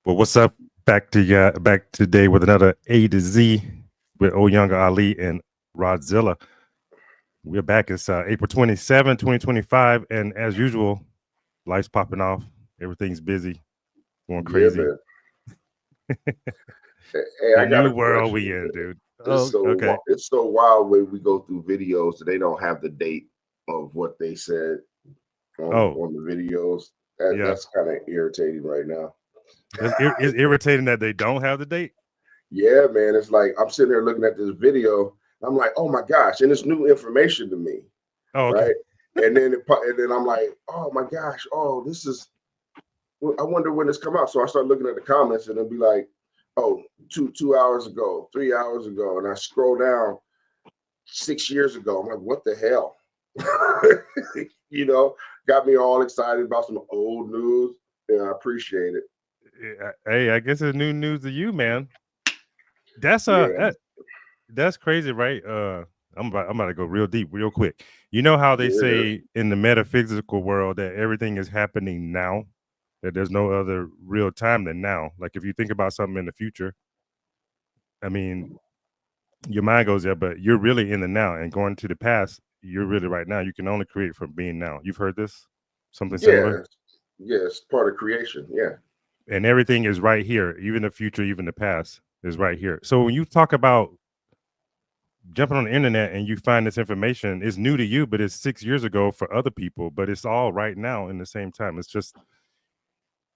Well, what's up? Back today with another A to Z with Younger Ali and Rodzilla. We're back. It's April 27, 2025. And as usual, lights popping off. Everything's busy, going Yeah, crazy. man. Hey, The I got new a world we question. in, dude. It's Oh, okay. it's so wild when we go through videos that they don't have the date of what they said Oh, on the videos. yeah. That's kind of irritating right now. It's irritating that they don't have the date. Yeah, man. It's like I'm sitting there looking at this video. I'm like, oh my gosh, and it's new information to me, Oh, okay. right? And then I'm like, oh my gosh, oh this is. Well, I wonder when this come out. So I start looking at the comments, and it'll be like, oh, 2 hours ago, 3 hours ago, and I scroll down 6 years ago. I'm like, what the hell? Got me all excited about some old news. Yeah, I appreciate it. Hey, I guess it's new news to you, man. That's Yeah, that's crazy, right? I'm about to go real deep, real quick. You know how they yeah, say in the metaphysical world that everything is happening now, that there's no other real time than now. Like if you think about something in the future, I mean, your mind goes there, but you're really in the now, and going to the past, you're really right now. You can only create from being now. You've heard this, something similar, yeah, yeah. It's part of creation. Yeah, and everything is right here. Even the future, even the past is right here. So when you talk about jumping on the internet and you find this information, it's new to you, but it's 6 years ago for other people, but it's all right now in the same time. It's just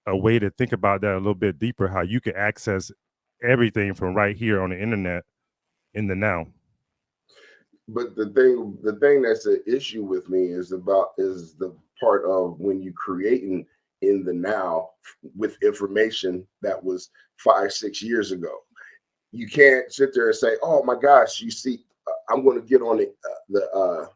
a way to think about that a little bit deeper, how you can access everything from right here on the internet in the now. but the thing that's an issue with me is the part of when you creating in the now with information that was 5 6 years ago. You can't sit there and say, "Oh my gosh, you see, I'm going to get on the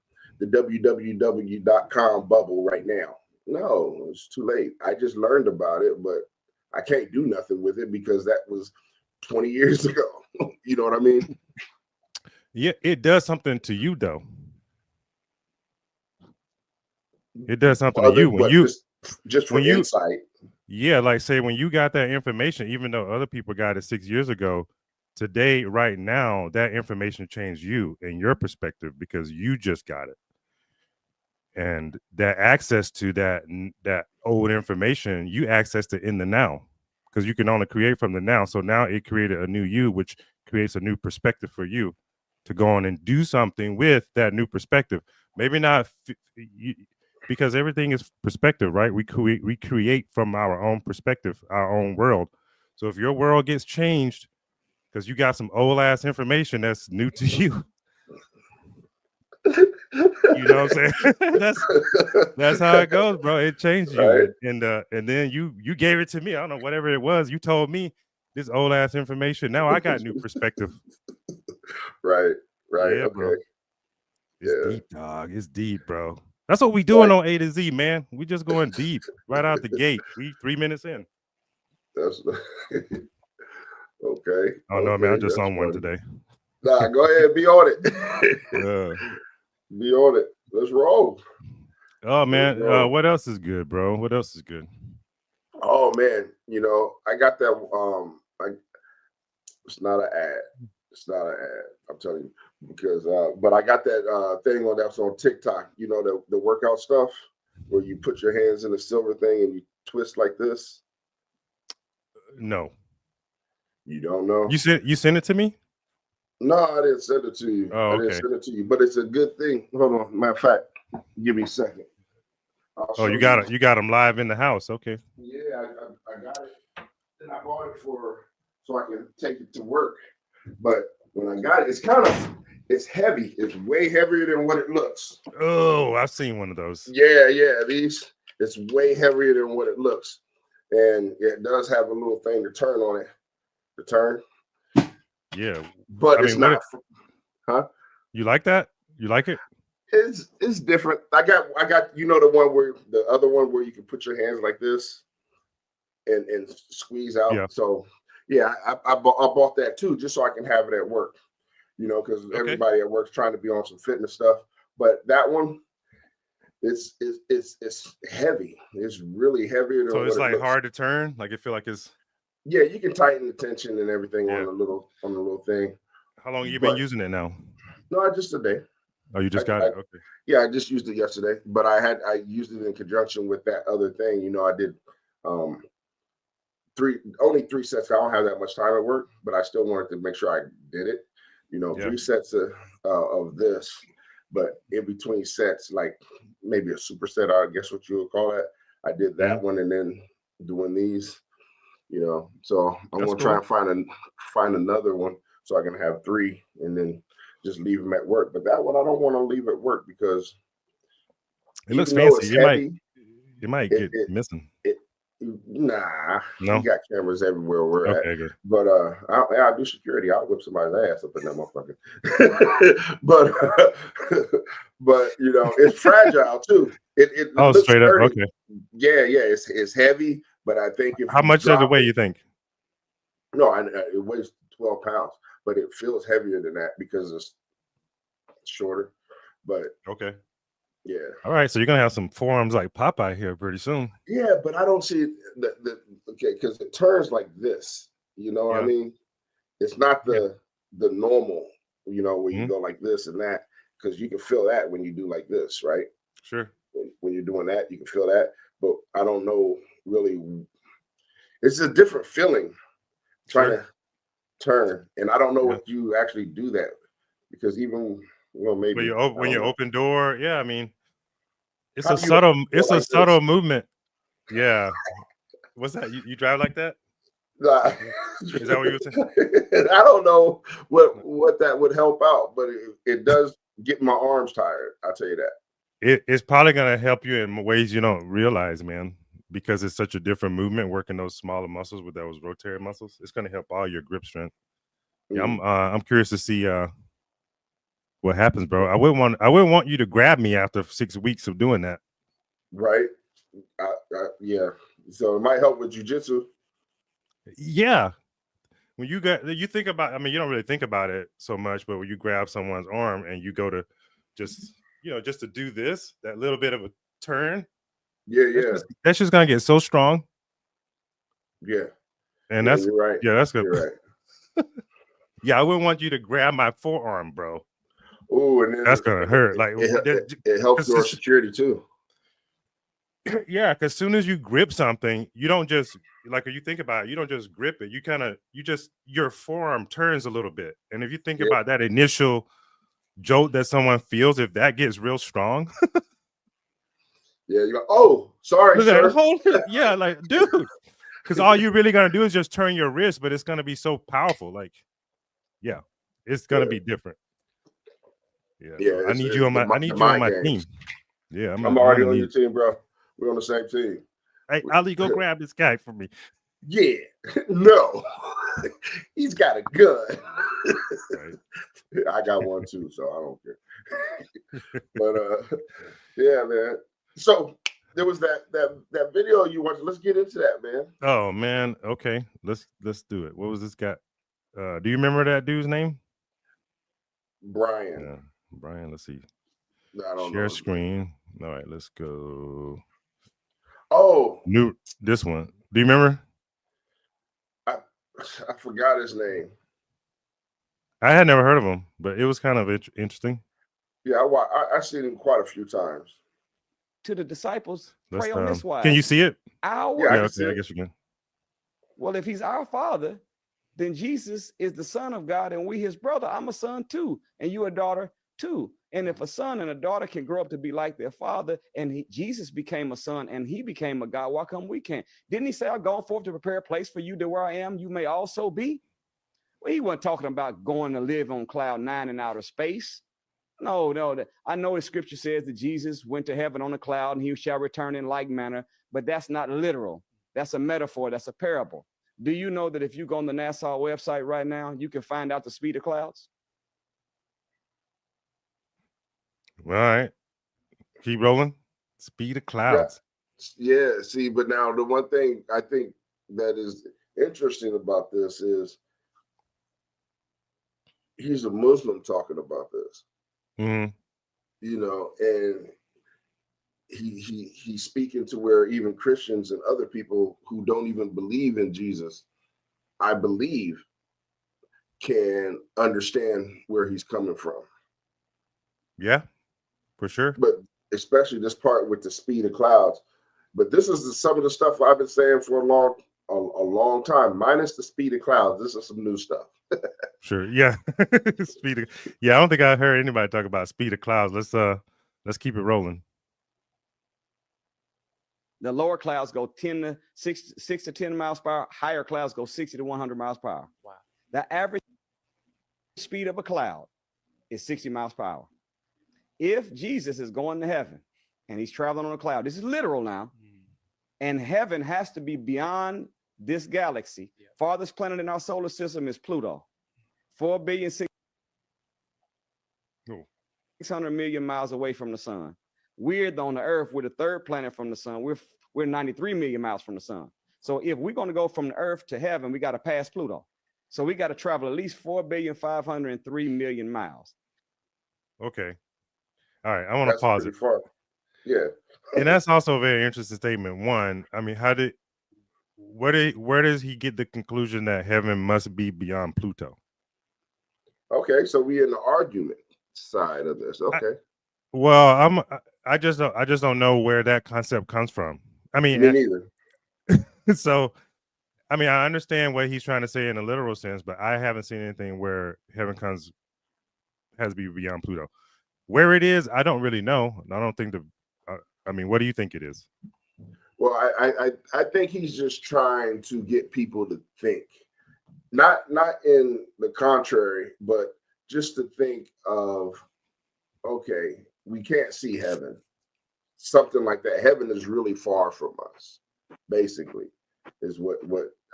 www.com bubble right now." No, it's too late. I just learned about it, but I can't do nothing with it because that was 20 years ago. You know what I mean? Yeah, it does something to you though. It does something to Other, you but just when for you insight. yeah, like say when you got that information, even though other people got it 6 years ago, today, right now, that information changed you and your perspective because you just got it. And that access to that old information, you accessed it in the now because you can only create from the now. So now it created a new you, which creates a new perspective for you to go on and do something with that new perspective. Maybe not because everything is perspective, right? We create from our own perspective, our own world. So if your world gets changed because you got some old ass information that's new to you, you know what I'm saying? That's how it goes, bro. It changed you, Right, and then you gave it to me. I don't know whatever it was. You told me this old ass information. Now I got new perspective. right, right. Yeah, bro. Okay, It's yeah. deep, dog. It's deep, bro. That's what we doing Like on A to Z, man. We just going deep right out the gate. We 3 minutes in. that's okay. Oh no, man. I'm Okay, just that's on one funny. today. Nah, go ahead, be on it. Uh, Be on it. Let's roll. oh Let's man. roll. What else is good, bro? What else is good? Oh man, I got that. It's not an ad. It's not an ad. I'm telling you because, but I got that thing on that's on TikTok. You know the workout stuff where you put your hands in the silver thing and you twist like this. No. You don't know? You sent it to me? No, I didn't send it to you. Oh, I didn't okay. send it to you, but it's a good thing. Hold on. Matter of fact, give me a second. I'll Oh, show you. you got them live in the house. Okay. Yeah, I got it. And I bought it so I can take it to work. But when I got it, it's heavy. It's way heavier than what it looks. Oh, I've seen one of those. Yeah, it's way heavier than what it looks. And it does have a little thing to turn on it. To turn. Yeah. But I it's mean, what not huh? you like that? You like it? It's different. I got the other one where you can put your hands like this and squeeze out. Yeah. So yeah, I bought that too just so I can have it at work. Because Okay. everybody at work's trying to be on some fitness stuff. But that one, it's heavy. It's really heavier So than it's what it like looks. hard to turn. Like it feel like it's Yeah, you can tighten the tension and everything Yeah. on the little thing. How long you been But using it now? no, I just today. Oh, you I, just got I it. Okay. yeah, I just used it yesterday, but I used it in conjunction with that other thing. You know, I did um only 3 sets. I don't have that much time at work, but I still wanted to make sure I did it. You know, Yeah. 3 sets of this, but in between sets, like maybe a superset, I guess what you would call that. I did that Mhm. one and then doing these. You know, so I'm That's gonna try cool. and find another one so I can have 3 and then just leave them at work. But that one I don't want to leave at work because It looks even though it's fancy. heavy, It might it get it missing. it nah, we No. got cameras everywhere we're at. Okay. Good. But I do security. I'll whip somebody's ass up in that motherfucker. but but you know, it's fragile too. It Oh, looks straight up. sturdy. Okay. Yeah, it's heavy, but I think if How you much does it drop weigh? it, You think? no, it weighs 12 pounds, but it feels heavier than that because it's shorter. But Okay. yeah, All right. So you're gonna have some forearms like Popeye here pretty soon. yeah, but I don't see it okay because it turns like this. You know what I Yeah. mean? It's not Yeah. the normal, you know, where you Mhm. go like this and that because you can feel that when you do like this, right? Sure. When you're doing that, you can feel that. But I don't know really. It's a different feeling trying Sure. to turn, and I don't know Yeah. if you actually do that because even well maybe I When don't you know. open door, yeah. I mean, How do you go it's a like this? subtle movement. Yeah. What's that? You drive like that? Nah. Is that what you were saying? I don't know No. what that would help out, but it does get my arms tired. I'll tell you that. It's probably gonna help you in ways you don't realize, man, because it's such a different movement working those smaller muscles with those rotary muscles. It's gonna help all your grip strength. Yeah, Mm, I'm curious to see what happens, bro. I wouldn't want you to grab me after 6 weeks of doing that. right? Yeah. So it might help with jujitsu. Yeah. When you think about, I mean, you don't really think about it so much, but when you grab someone's arm and you go to just, just to do this, that little bit of a turn, Yeah, yeah, that's just gonna get so strong. yeah, And yeah. that's You're right. yeah, that's good. You're right. Yeah, I wouldn't want you to grab my forearm, bro. Oh, and That's then gonna hurt. Like, it helps your because security too. yeah, because soon as you grip something, you don't just like if you think about it, you don't just grip it. Your forearm turns a little bit, and if you think Yeah, about that initial jolt that someone feels, if that gets real strong, yeah. You go. Oh, sorry, look at that sir. whole yeah, like dude, because all you're really gonna do is just turn your wrist, but it's gonna be so powerful. Like, yeah, it's gonna Yeah, be different. Yeah, yeah. bro. It's I the need you on mind my games. team. Yeah, I'm I'm already gonna on your need. team, bro. We're on the same team. Hey, Ali, go grab this guy for me. Yeah. No. He's got a gun. Right. I got one too, so I don't care. But yeah, man. So there was that video you watched. Let's get into that, man. Oh man. Okay. Let's do it. What was this guy? Do you remember that dude's name? Brian. Yeah, Brian. Let's see. I don't Share know his name. screen. All right, let's go. Oh, New this one. Do you remember? I I forgot his name. I had never heard of him, but it was kind of interesting. Yeah, I seen him quite a few times. To the disciples, Let's pray on this can you wise. see it? Yeah, I Our Yeah, can okay, see I it. guess you can. well, if he's our father, then Jesus is the son of God, and we his brother. I'm a son too, and you a daughter too. And if a son and a daughter can grow up to be like their father, and Jesus became a son and he became a God, why come we can't? Didn't he say, I've gone forth to prepare a place for you that where I am, you may also be? Well, he wasn't talking about going to live on cloud 9 in outer space. No, no. I know the scripture says that Jesus went to heaven on a cloud and he shall return in like manner, but that's not literal. That's a metaphor. That's a parable. Do you know that if you go on the NASA website right now, you can find out the speed of clouds? All right, keep rolling. Speed of Yeah, clouds. yeah. See, but now the one thing I think that is interesting about this is he's a Muslim talking about this, Hmm. you know, and he's speaking to where even Christians and other people who don't even believe in Jesus I believe, can understand where he's coming from. Yeah, for sure. But especially this part with the speed of clouds. But this is some of the stuff I've been saying for a long time. Minus the speed of clouds, this is some new stuff. Sure. Yeah. Speed of, yeah, I don't think I heard anybody talk about speed of clouds. Let's keep it rolling. The lower clouds go 6 to 10 miles per hour. Higher clouds go 60 to 100 miles per hour. Wow. The average speed of a cloud is 60 miles per hour. If Jesus is going to heaven and he's traveling on a cloud, this is literal now, and heaven has to be beyond this galaxy. Yeah. Farthest planet in our solar system is Pluto. 4,600 million miles away from the sun. We're on the Earth. We're the third planet from the sun. We're 93 million miles from the sun. So if we're going to go from the Earth to heaven, we got to pass Pluto. So we got to travel at least 4,503 million miles. Okay. All right. I want to pause it. Far. Yeah. And that's also a very interesting statement. One, I mean, where does he get the conclusion that heaven must be beyond Pluto? Okay, so we in the argument side of this. Okay. Well, I just don't know where that concept comes from. I mean, me neither. So, I mean, I understand what he's trying to say in a literal sense, but I haven't seen anything where heaven has to be beyond Pluto. Where it is, I don't really know. I don't think I mean, what do you think it is? Well, I think he's just trying to get people to think, not in the contrary, but just to think of, okay, we can't see heaven, something like that. Heaven is really far from us, basically, is what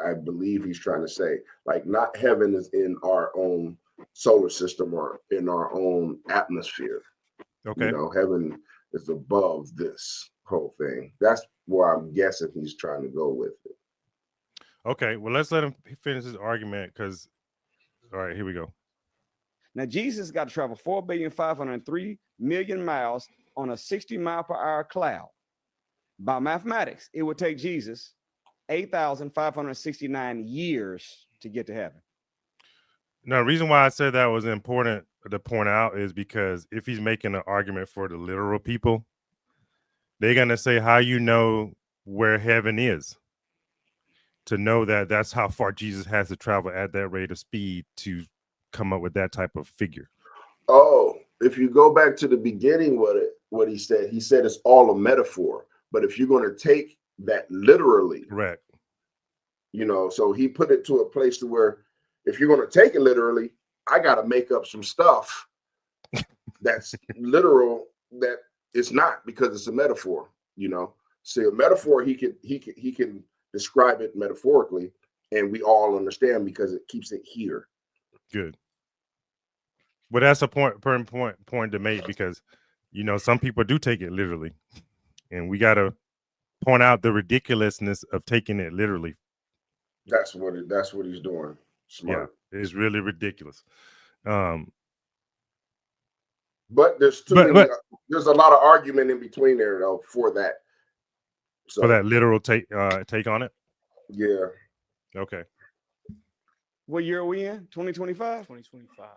I believe he's trying to say. Like, not heaven is in our own solar system or in our own atmosphere. Okay. You know, heaven is above this whole thing. That's where I'm guessing he's trying to go with it. Okay, well, let's let him finish his argument, because, all right, here we go. Now, Jesus got to travel 4,503 million miles on a 60 mile per hour cloud. By mathematics, it would take Jesus 8,569 years to get to heaven. Now, the reason why I said that was important to point out is because if he's making an argument for the literal people, they're going to say, how you know where heaven is, to know that that's how far Jesus has to travel at that rate of speed to come up with that type of figure. Oh, if you go back to the beginning, what he said it's all a metaphor. But if you're going to take that literally, Correct. You know, so he put it to a place to where if you're going to take it literally, I got to make up some stuff that's literal that it's not, because it's a metaphor. You know, so a metaphor, he can describe it metaphorically, and we all understand because it keeps it here. Good. Well, that's a point to make, because, you know, some people do take it literally, and we got to point out the ridiculousness of taking it literally. That's what he's doing. Smart. Yeah, it's really ridiculous. But there's there's a lot of argument in between there though for that. So, for that literal take on it. Yeah. Okay. What year are we in? 2025? 2025.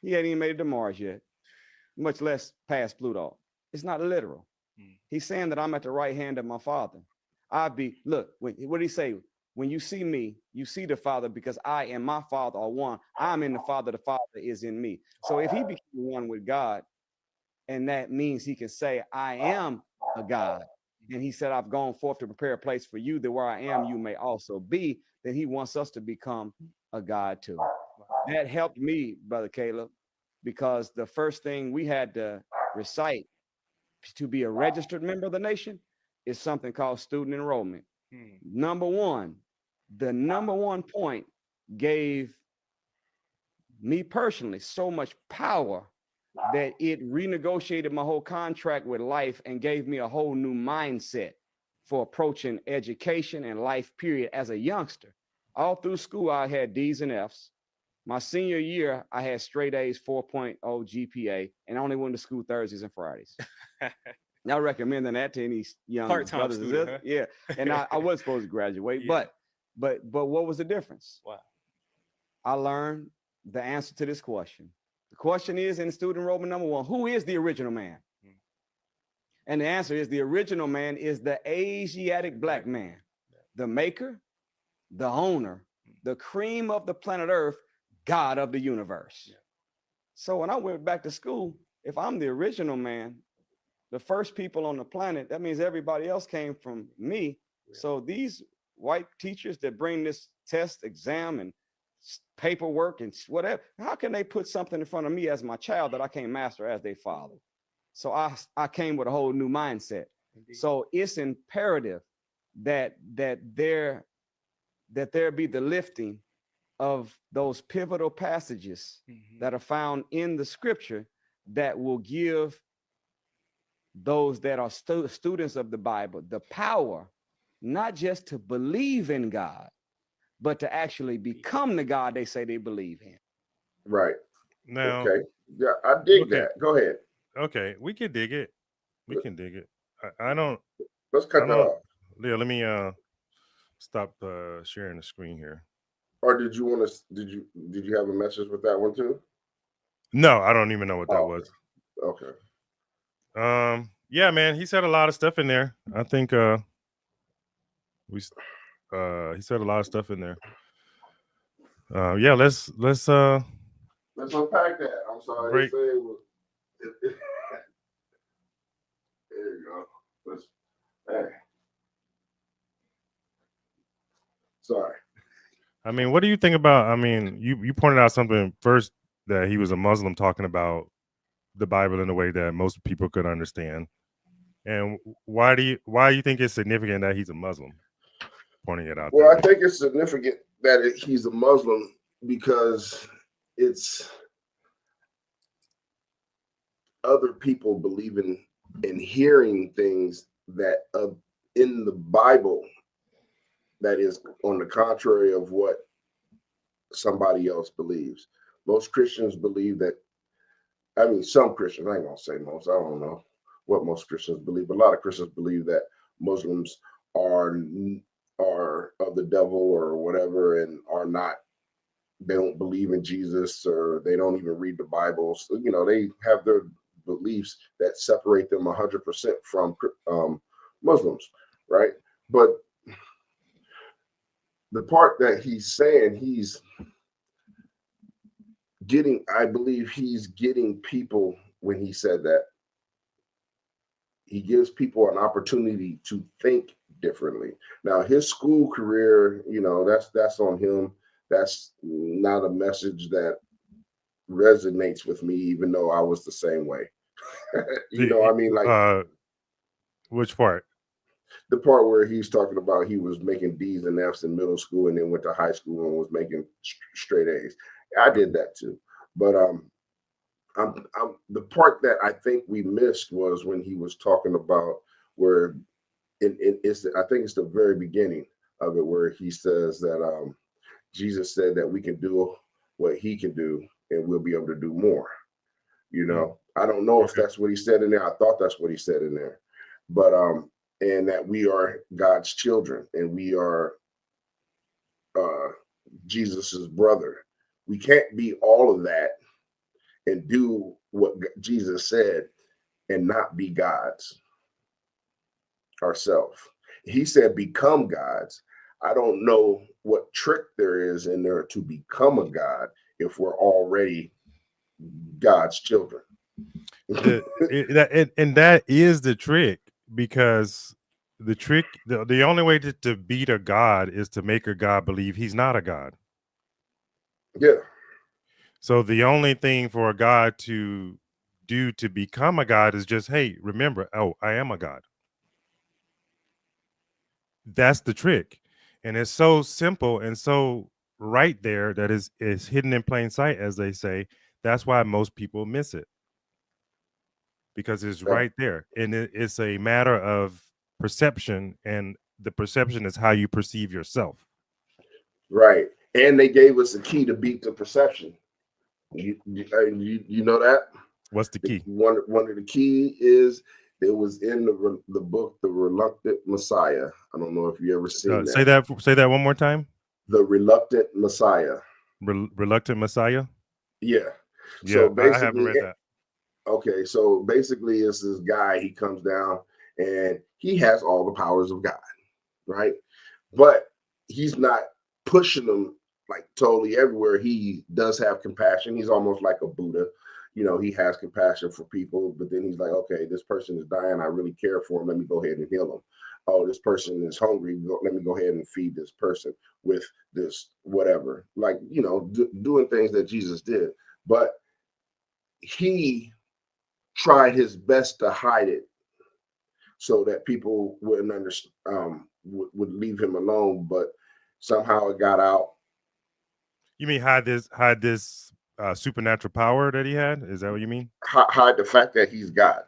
He hadn't even made it to Mars yet, much less past Pluto. It's not literal. He's saying that I'm at the right hand of my Father. What did he say? When you see me, you see the Father, because I and my Father are one. I'm in the Father is in me. So if he became one with God, and that means he can say, I am a God. And he said, I've gone forth to prepare a place for you, that where I am, you may also be. Then he wants us to become a God too. That helped me, Brother Caleb, because the first thing we had to recite to be a registered member of the nation is something called student enrollment. Number one, the number one point gave me personally so much power that it renegotiated my whole contract with life and gave me a whole new mindset for approaching education and life, period, as a youngster. All through school, I had D's and F's. My senior year, I had straight A's, 4.0 GPA, and I only went to school Thursdays and Fridays. I recommend that to any young brothers and sisters. Yeah, and I was supposed to graduate, yeah. but what was the difference? Wow. I learned the answer to this question. The question is in student enrollment number 1, who is the original man? And the answer is the original man is the Asiatic black man, the maker, the owner, the cream of the planet Earth, God of the universe. Yeah. So when I went back to school, if I'm the original man, the first people on the planet, that means everybody else came from me. Yeah. So these white teachers that bring this test, exam, and paperwork and whatever, how can they put something in front of me as my child that I can't master as their father? So I came with a whole new mindset. Indeed. So it's imperative that there be the lifting of those pivotal passages that are found in the scripture that will give those that are students of the Bible the power, not just to believe in God, but to actually become the God they say they believe in. Right. Now, okay. Yeah, I dig that. Go ahead. Okay, we can dig it. We can dig it. I don't. Let's cut that off. Yeah, let me stop sharing the screen here. Or did you want to? Did you have a message with that one too? No, I don't even know what that was. Okay. Yeah, man, he said a lot of stuff in there. I think he said a lot of stuff in there. Yeah, let's unpack that. I'm sorry. There you go. Sorry. I mean, what do you think about? I mean, you pointed out something first, that he was a Muslim talking about the Bible in a way that most people could understand. And why do you think it's significant that he's a Muslim? Pointing it out. Well, I think it's significant that he's a Muslim because it's other people believing and hearing things that in the Bible that is on the contrary of what somebody else believes. Most Christians believe that, I mean, some Christians, I ain't gonna say most, I don't know what most Christians believe, but a lot of Christians believe that Muslims are of the devil or whatever, and they don't believe in Jesus, or they don't even read the Bible. So, they have their beliefs that separate them 100% from Muslims, right? But the part that he's saying, I believe he's getting people, when he said that, he gives people an opportunity to think differently. Now, his school career, that's on him. That's not a message that resonates with me, even though I was the same way. I mean? Like, which part? The part where he's talking about he was making D's and F's in middle school and then went to high school and was making straight A's. I did that too. But the part that I think we missed was when he was talking about where I think it's the very beginning of it, where he says that Jesus said that we can do what he can do and we'll be able to do more. I don't know if that's what he said in there. I thought that's what he said in there. But and that we are God's children and we are Jesus's brother. We can't be all of that and do what Jesus said and not be God's ourselves. He said become God's. I don't know what trick there is in there to become a God if we're already God's children. And that is the trick, because the only way to beat a God is to make a God believe he's not a God. Yeah. So the only thing for a God to do to become a God is just, hey, remember, I am a God. That's the trick. And it's so simple and so right there that is hidden in plain sight, as they say. That's why most people miss it, because it's right there. And it's a matter of perception, and the perception is how you perceive yourself. Right. And they gave us a key to beat the perception. You know that? What's the key? One of the key is, it was in the book, The Reluctant Messiah. I don't know if you ever seen that. Say that one more time. The Reluctant Messiah. Reluctant Messiah. Yeah. Yeah, So I haven't basically, read that. okay, so basically it's this guy, he comes down and he has all the powers of God, right? But he's not pushing them like totally everywhere. He does have compassion. He's almost like a Buddha. You know, he has compassion for people, but then he's like, okay, this person is dying. I really care for him. Let me go ahead and heal him. Oh, this person is hungry. Let me go ahead and feed this person with this, whatever. Like, you know, doing things that Jesus did. But he tried his best to hide it so that people wouldn't understand, would leave him alone. But somehow it got out. You mean hide this supernatural power that he had? Is that what you mean? Hide the fact that he's God.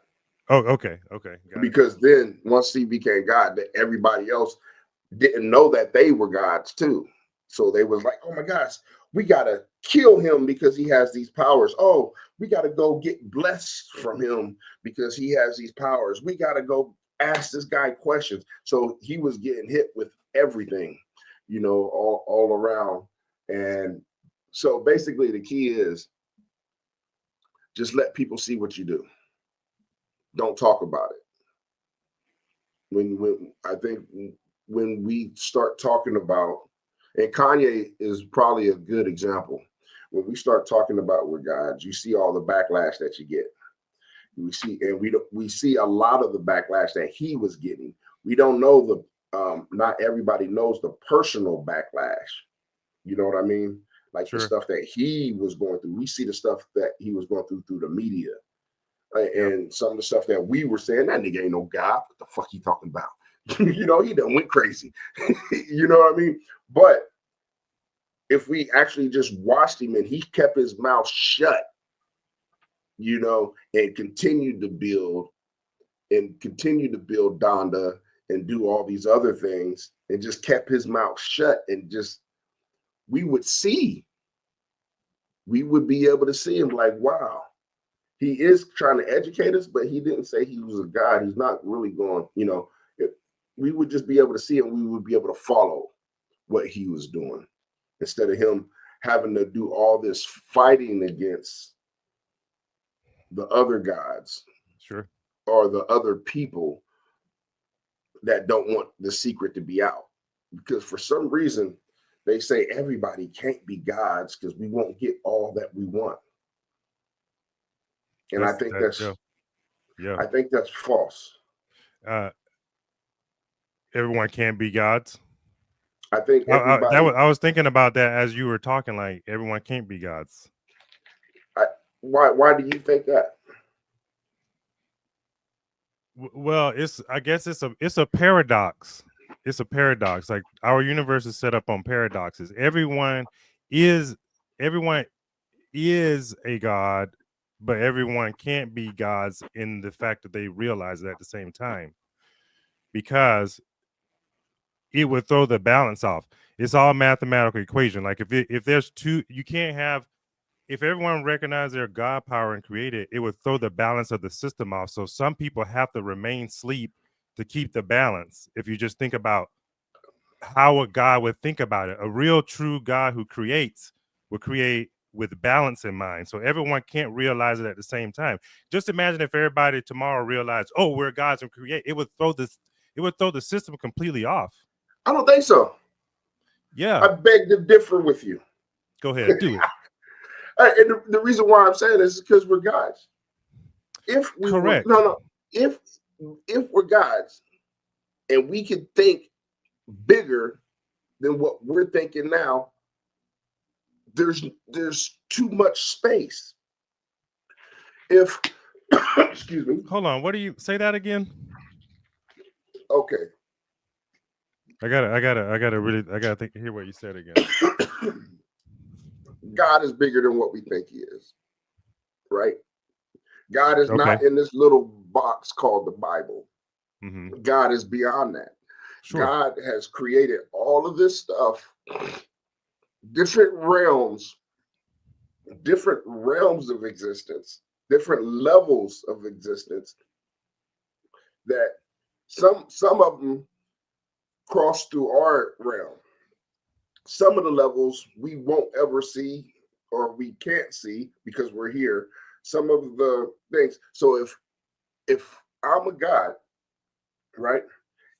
Oh, okay, got it. Because then once he became God, that everybody else didn't know that they were gods too. So they was like, oh my gosh, we gotta kill him because he has these powers. Oh, we gotta go get blessed from him because he has these powers. We gotta go ask this guy questions. So he was getting hit with everything, you know, all around. And so basically the key is just let people see what you do. Don't talk about it. When I think when we start talking about, and Kanye is probably a good example. When we start talking about we're gods, you see all the backlash that you get. We see a lot of the backlash that he was getting. We don't know not everybody knows the personal backlash. You know what I mean? Like the Sure. stuff that he was going through. We see the stuff that he was going through the media. And some of the stuff that we were saying, that nigga ain't no God. What the fuck he talking about? You know, he done went crazy. You know what I mean? But if we actually just watched him and he kept his mouth shut, you know, and continued to build Donda and do all these other things and just kept his mouth shut and just, we would be able to see him like, wow, he is trying to educate us, but he didn't say he was a God. He's not really going, you know, we would just be able to see him. We would be able to follow what he was doing instead of him having to do all this fighting against the other gods. Sure. Or the other people that don't want the secret to be out. Because for some reason, they say everybody can't be gods because we won't get all that we want. And I think that's false. Everyone can't be gods. I think everybody. I was thinking about that as you were talking. Like everyone can't be gods. Why do you think that? Well, I guess it's a paradox. It's a paradox. Like our universe is set up on paradoxes. Everyone is a god, but everyone can't be gods in the fact that they realize it at the same time, because it would throw the balance off. It's all mathematical equation. Like if there's two, you can't have. If everyone recognized their God power and created, it would throw the balance of the system off. So some people have to remain asleep to keep the balance. If you just think about how a God would think about it, a real true God who creates will create with balance in mind. So everyone can't realize it at the same time. Just imagine if everybody tomorrow realized, oh, we're gods and create. It would throw the system completely off. I don't think so. Yeah. I beg to differ with you. Go ahead, do it. And the reason why I'm saying this is because we're gods. If we're gods and we can think bigger than what we're thinking now, there's too much space. If excuse me. Hold on, what do you say that again? Okay. I gotta hear what you said again. God is bigger than what we think he is, right? God is not in this little box called the Bible. Mm-hmm. God is beyond that. Sure. God has created all of this stuff, different realms of existence, different levels of existence, that some of them cross through our realm. Some of the levels we won't ever see or we can't see because we're here. Some of the things. So if I'm a God, right,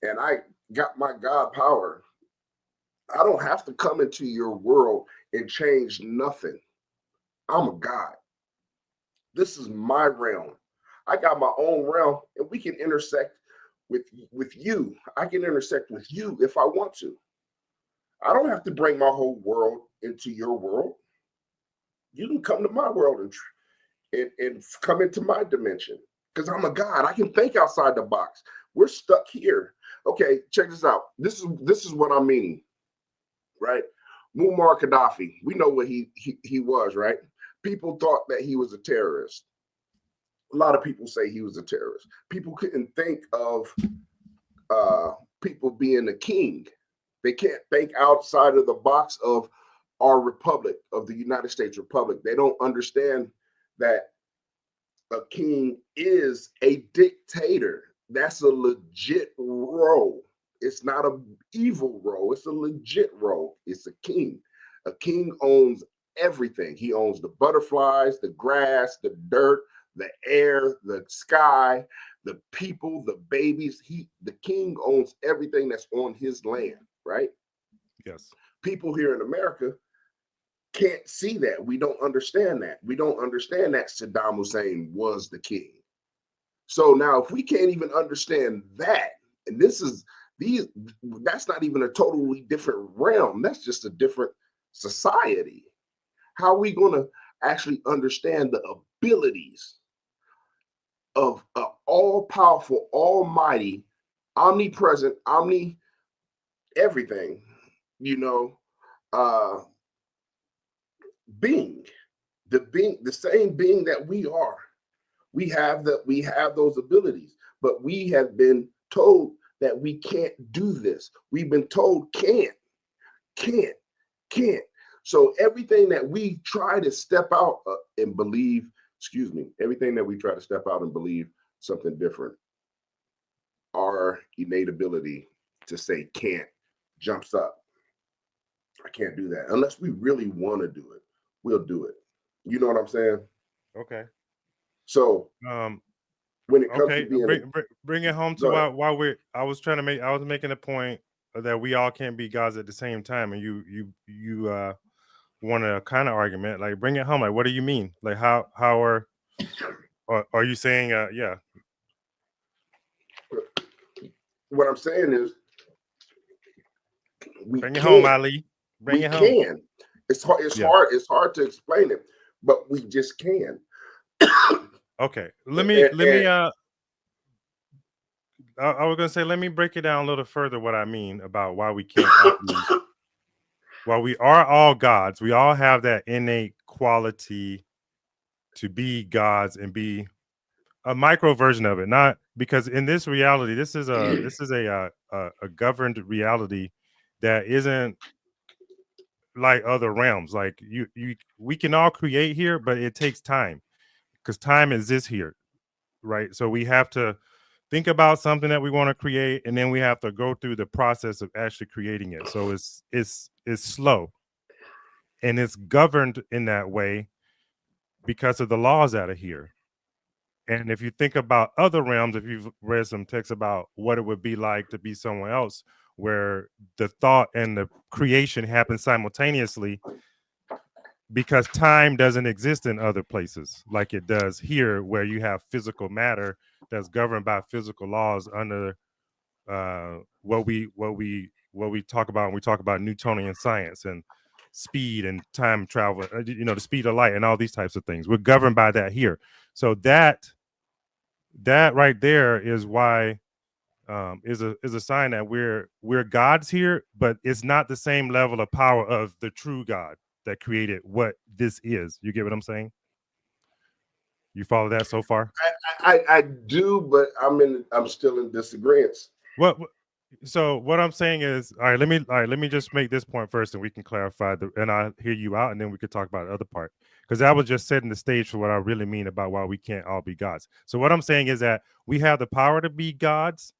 and I got my God power, I don't have to come into your world and change nothing. I'm a God. This is my realm. I got my own realm, and we can intersect with you. I can intersect with you if I want to. I don't have to bring my whole world into your world. You can come to my world and come into my dimension because I'm a God. I can think outside the box. We're stuck here. Okay, check this out. This is what I'm meaning, right? Muammar Gaddafi. We know what he was, right? People thought that he was a terrorist. A lot of people say he was a terrorist. People couldn't think of people being a king. They can't think outside of the box of our republic, of the United States Republic. They don't understand that a king is a dictator. That's a legit role. It's not an evil role. It's a legit role. It's a king. A king owns everything. He owns the butterflies, the grass, the dirt, the air, the sky, the people, the babies. The king owns everything that's on his land, right? Yes. People here in America can't see that. We don't understand that. We don't understand that Saddam Hussein was the king. So now if we can't even understand that, and that's not even a totally different realm. That's just a different society. How are we going to actually understand the abilities of an all-powerful, almighty, omnipresent, everything, being, the same being that we are. We have those abilities, but we have been told that we can't do this. We've been told can't. So everything that we try to step out and believe, everything that we try to step out and believe something different, our innate ability to say can't jumps up. I can't do that unless we really want to do it. We'll do it. You know what I'm saying? Okay. So when it comes okay, to being bring it home to why I was making a point that we all can't be gods at the same time, and you want a kind of argument, like bring it home. Like, what do you mean? Like, how are you saying? Yeah. What I'm saying is, bring it home, Ali. Bring it home. We can. It's hard. It's hard to explain it, but we just can. Okay. Let me. I was gonna say, let me break it down a little further. What I mean about why we can't. While we are all gods, we all have that innate quality to be gods and be a micro version of it. Not because in this reality, this is a governed reality that isn't like other realms. Like we can all create here, but it takes time because time exists here, right? So we have to think about something that we want to create, and then we have to go through the process of actually creating it. So it's slow, and it's governed in that way because of the laws that are here. And if you think about other realms, if you've read some texts about what it would be like to be somewhere else where the thought and the creation happen simultaneously, because time doesn't exist in other places like it does here, where you have physical matter that's governed by physical laws under what we talk about when we talk about Newtonian science and speed and time travel, the speed of light and all these types of things. We're governed by that here. So that right there is why is a sign that we're gods here, but it's not the same level of power of the true God that created what this is. You get what I'm saying? You follow that so far? I do, but I'm still in disagreement. So what I'm saying is, all right, let me just make this point first, and we can clarify and I'll hear you out, and then we could talk about the other part, because I was just setting the stage for what I really mean about why we can't all be gods. So what I'm saying is that we have the power to be gods,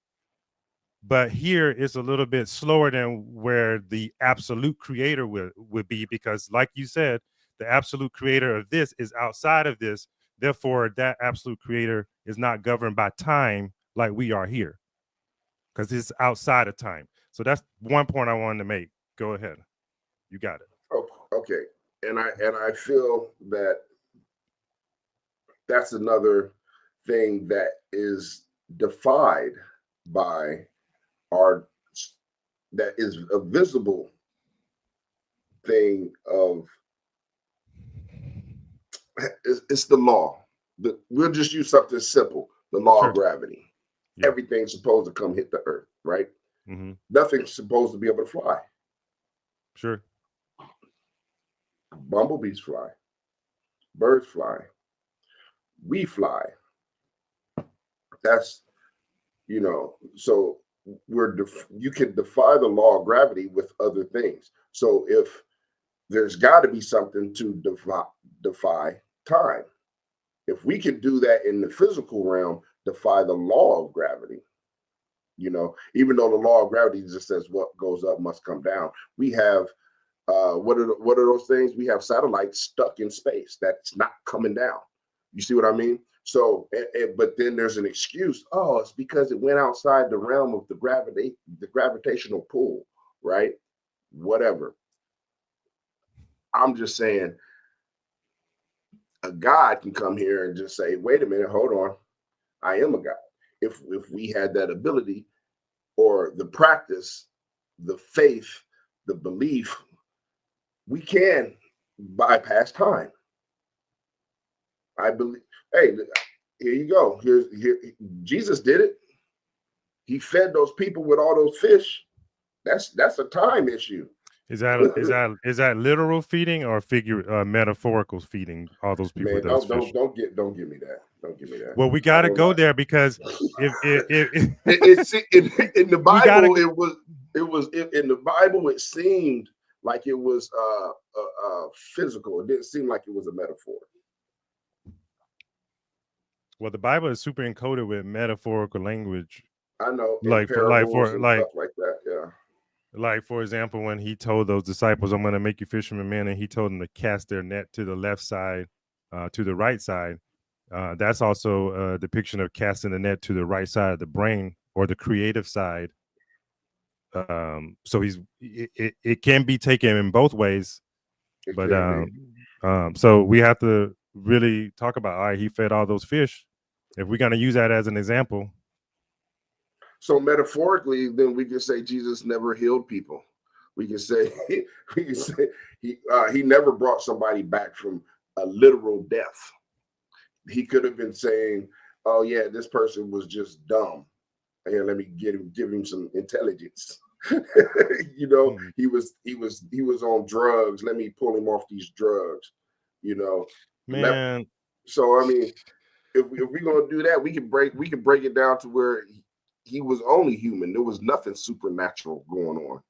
but here it's a little bit slower than where the absolute creator would be, because like you said, the absolute creator of this is outside of this. Therefore, that absolute creator is not governed by time like we are here, because it's outside of time. So that's one point I wanted to make. Go ahead. You got it. Oh, okay. And I feel that that's another thing that is defied by our, that is a visible thing of, it's the law. We'll just use something simple, the law Sure. of gravity. Yeah. Everything's supposed to come hit the earth, right? Mhm. Nothing's supposed to be able to fly. Sure. Bumblebees fly, birds fly, we fly. That's, you know, so you can defy the law of gravity with other things. So if there's got to be something to defy time. If we can do that in the physical realm, defy the law of gravity, you know, even though the law of gravity just says what goes up must come down. We have what are those things? We have satellites stuck in space that's not coming down. You see what I mean? So, but then there's an excuse. Oh, it's because it went outside the realm of the gravitational pull, right? Whatever. I'm just saying, a God can come here and just say, "Wait a minute, hold on, I am a God." If we had that ability, or the practice, the faith, the belief, we can bypass time. I believe. Hey, here you go. Here, Jesus did it. He fed those people with all those fish. That's a time issue. Is that literal feeding or metaphorical feeding? All those people with Man, those fish. don't give me that. Don't give me that. Well, we got to go there, because if it's in the We gotta Bible, in the Bible, it seemed like it was physical. It didn't seem like it was a metaphor. well, the Bible is super encoded with metaphorical language, I know, like and for stuff like that. Yeah. like for example, when he told those disciples, "I'm going to make you fishermen men," and he told them to cast their net to the left side, to the right side. That's also a depiction of casting the net to the right side of the brain, or the creative side. So it can be taken in both ways, It but can be. so we have to really talk about, all right, he fed all those fish. If we're going to use that as an example, So metaphorically, then we can say Jesus never healed people. We can say he never brought somebody back from a literal death. He could have been saying, "Oh yeah, this person was just dumb. Here, let me give him some intelligence." You know, he was on drugs. Let me pull him off these drugs. You know, man. So I mean, if we're gonna do that, we can break it down to where he was only human. There was nothing supernatural going on.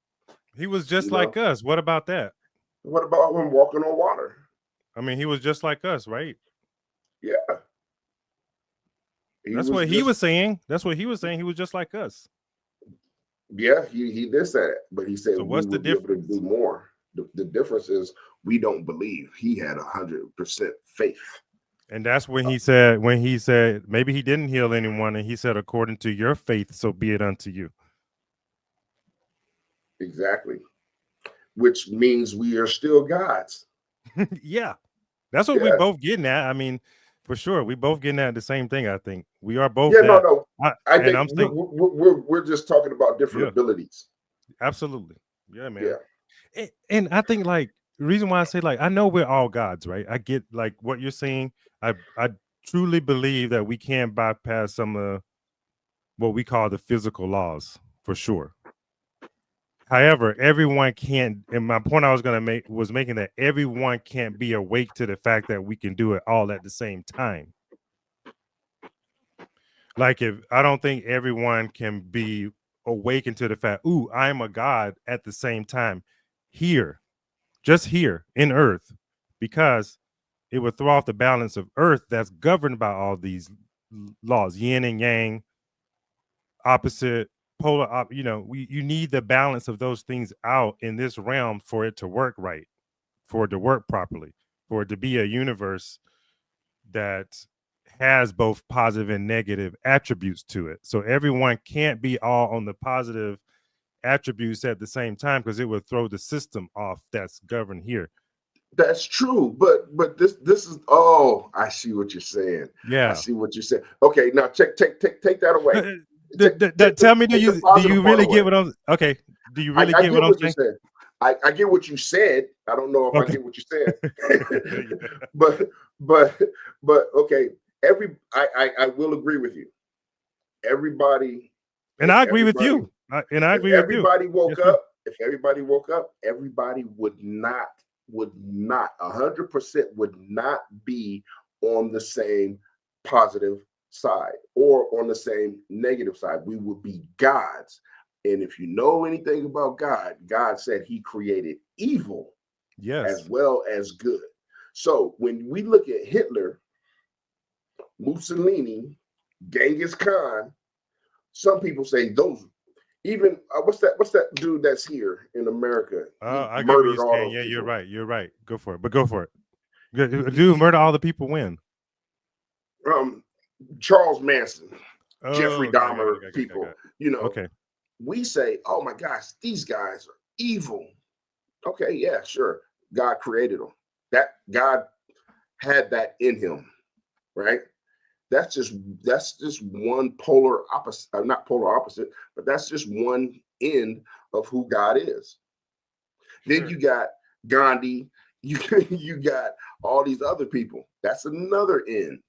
He was just like us. What about that? What about him walking on water? I mean, he was just like us, right? Yeah. That's what he was saying. That's what he was saying. He was just like us. Yeah, he did say that, but he said so what's we would be able to do more. The difference is we don't believe. He had 100% faith. And that's when he said maybe he didn't heal anyone, and he said, according to your faith, so be it unto you. Exactly. Which means we are still gods. Yeah. That's what we're both getting at. I mean, for sure, we both getting at the same thing. I think we are both. Yeah, no. I think I'm saying, we're just talking about different abilities. Absolutely. Yeah, man. Yeah. And I think, like, the reason why I say, like, I know we're all gods, right? I get like what you're saying. I truly believe that we can't bypass some of what we call the physical laws, for sure. However, everyone can't, and my point I was going to make was making that everyone can't be awake to the fact that we can do it all at the same time. Like, if I don't think everyone can be awakened to the fact, ooh, I'm a god at the same time here, just here in Earth, because it would throw off the balance of Earth that's governed by all these laws, yin and yang, opposite polar you need the balance of those things out in this realm for it to work right, for it to work properly, for it to be a universe that has both positive and negative attributes to it. So everyone can't be all on the positive attributes at the same time, because it would throw the system off that's governed here. That's true, but this is, oh, I see what you're saying. I Yeah. see what you're saying. Okay, now take that away. Tell me, do you really get what I'm okay? Do you really I get what I'm you're saying? saying. I get what you said. I don't know if I get what you said. but okay. I will agree with you. Everybody, And I agree with you. And I agree with you. Everybody woke up. If everybody woke up, everybody would not 100% would not be on the same positive side or on the same negative side. We would be gods. And if you know anything about God, God said he created evil as well as good. So when we look at Hitler, Mussolini, Genghis Khan, some people say those, even what's that dude that's here in America? I get what you're saying. Yeah, people. You're right. Go for it. But go for it. Dude, murder all the people when? Charles Manson, Jeffrey Dahmer, people. Okay. We say, oh my gosh, these guys are evil. Okay, yeah, sure. God created them. That God had that in him, right? That's just one polar opposite, not polar opposite, but that's just one end of who God is. Sure. Then you got Gandhi, you got all these other people. That's another end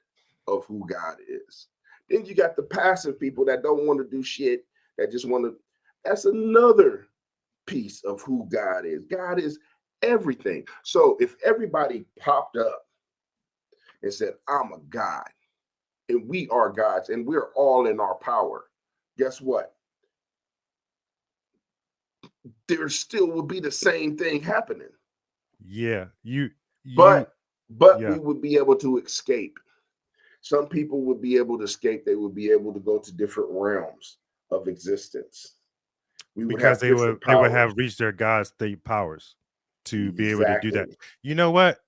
of who God is. Then you got the passive people that don't want to do shit, that just want to, that's another piece of who God is. God is everything. So if everybody popped up and said, I'm a God, and we are gods, and we're all in our power, guess what? There still will be the same thing happening. Yeah, but we would be able to escape. Some people would be able to escape. They would be able to go to different realms of existence. Because they would have reached their God state powers to be able to do that. You know what,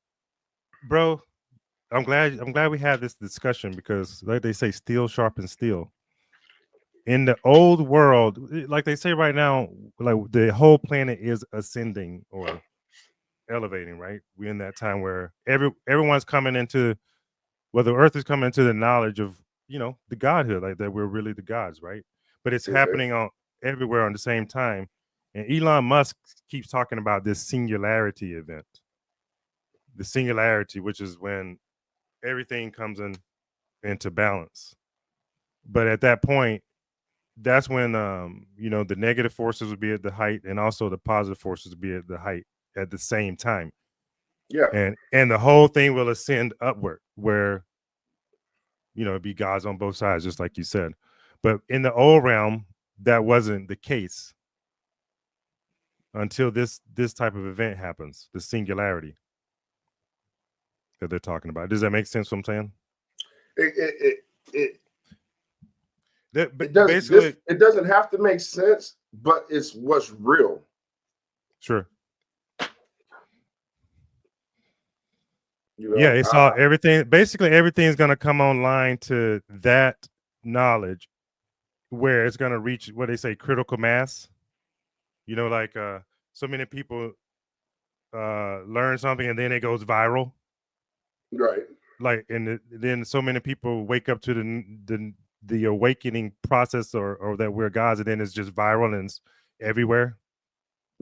bro? I'm glad we had this discussion, because like they say, steel sharpens steel. In the old world, like they say right now, like the whole planet is ascending or elevating, right? We're in that time where everyone's coming into, well, the earth is coming into the knowledge of, the godhood, like that we're really the gods, right? But it's happening on everywhere on the same time. And Elon Musk keeps talking about this singularity event. The singularity, which is when everything comes into balance. But at that point, that's when the negative forces would be at the height, and also the positive forces would be at the height at the same time. Yeah. And the whole thing will ascend upward, where it'd be gods on both sides, just like you said. But in the old realm, that wasn't the case until this type of event happens, the singularity that they're talking about. Does that make sense what I'm saying? It doesn't have to make sense, but it's what's real. Sure. Yeah, it's all everything. Basically, everything's going to come online to that knowledge, where it's going to reach what they say critical mass. Like so many people learn something and then it goes viral. Right. Like, and then so many people wake up to the awakening process, or that we're gods, and then it's just viral and it's everywhere.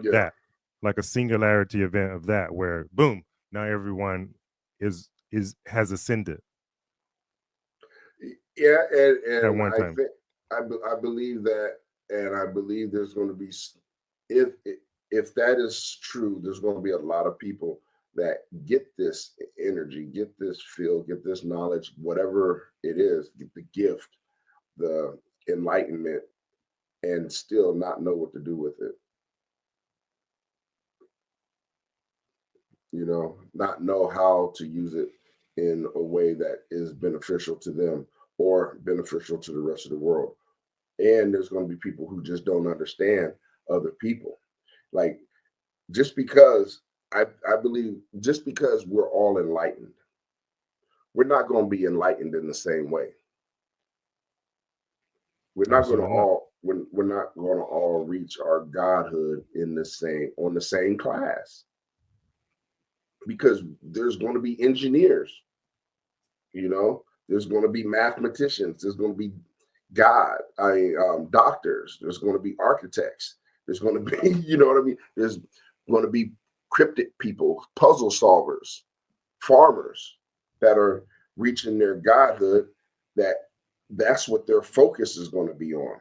Yeah. That, like a singularity event of that, where boom, now everyone has ascended. Yeah, and I believe that, and I believe there's going to be, if that is true, there's going to be a lot of people that get this energy, get this feel, get this knowledge, whatever it is, get the gift, the enlightenment, and still not know what to do with it. Not know how to use it in a way that is beneficial to them or beneficial to the rest of the world. And there's going to be people who just don't understand other people. Like, just because I believe just because we're all enlightened, we're not going to be enlightened in the same way. We're not going to Absolutely not. all we're not going to all reach our godhood in the same class, because there's going to be engineers, there's going to be mathematicians, there's going to be doctors, there's going to be architects, there's going to be you know what I mean, there's going to be cryptic people, puzzle solvers, farmers that are reaching their godhood, that's what their focus is going to be on,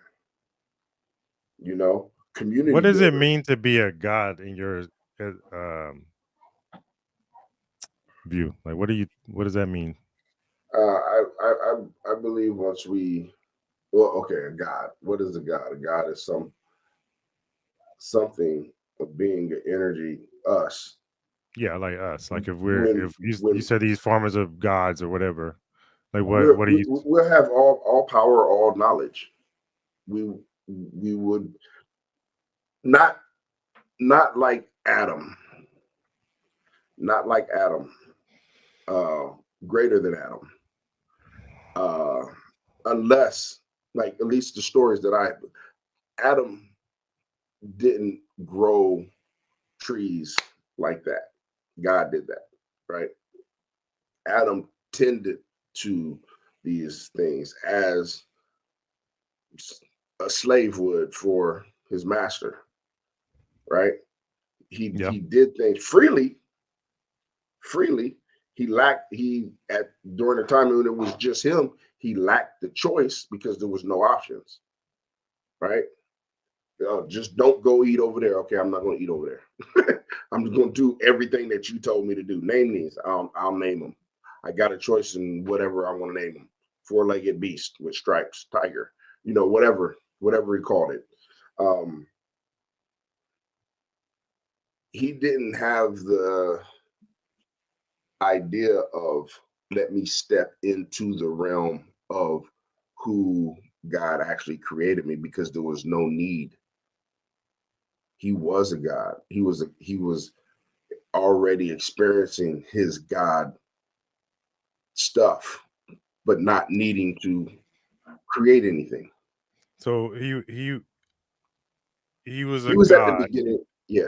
community What does it builders. mean to be a god in your view? Like, what does that mean? I believe a God. What is a God? A God is something, a being, an energy, us. Yeah, like us. Like if When you said these farmers are gods or whatever, like what are you? we'll have all power, all knowledge. We would not like Adam, not like Adam, greater than Adam, unless, like, at least the stories that Adam didn't grow trees like that. God did that, right? Adam tended to these things as a slave would for his master, right? He did things freely. During the time when it was just him, he lacked the choice because there was no options, right? Just don't go eat over there. Okay, I'm not going to eat over there. I'm just going to do everything that you told me to do. Name these. I'll name them. I got a choice in whatever I want to name them. Four-legged beast with stripes, tiger, whatever he called it. He didn't have the idea of, let me step into the realm of who God actually created me, because there was no need. He was a God. He was already experiencing his God stuff, but not needing to create anything. So he was a He was at the god beginning. Yeah.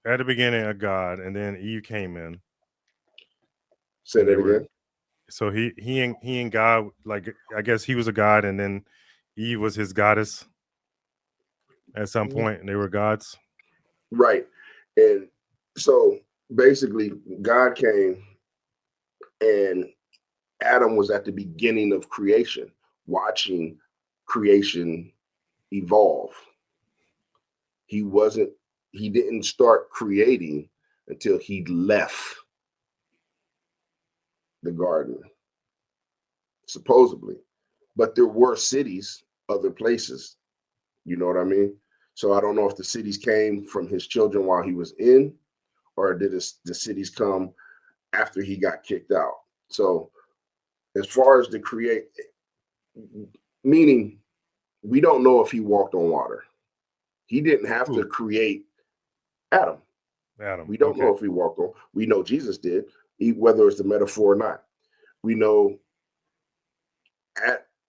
at the beginning, a god, and then Eve came in. Say that again. So he and God, like, I guess he was a god, and then Eve was his goddess at some point, and they were gods. Right. And so basically, God came, and Adam was at the beginning of creation, watching creation evolve. He didn't start creating until he left the garden, supposedly. But there were cities, other places. You know what I mean? So I don't know if the cities came from his children while he was in, or did the cities come after he got kicked out. So as far as meaning, we don't know if he walked on water. He didn't have to create Adam. We don't know if he walked on. We know Jesus did, whether it's the metaphor or not. We know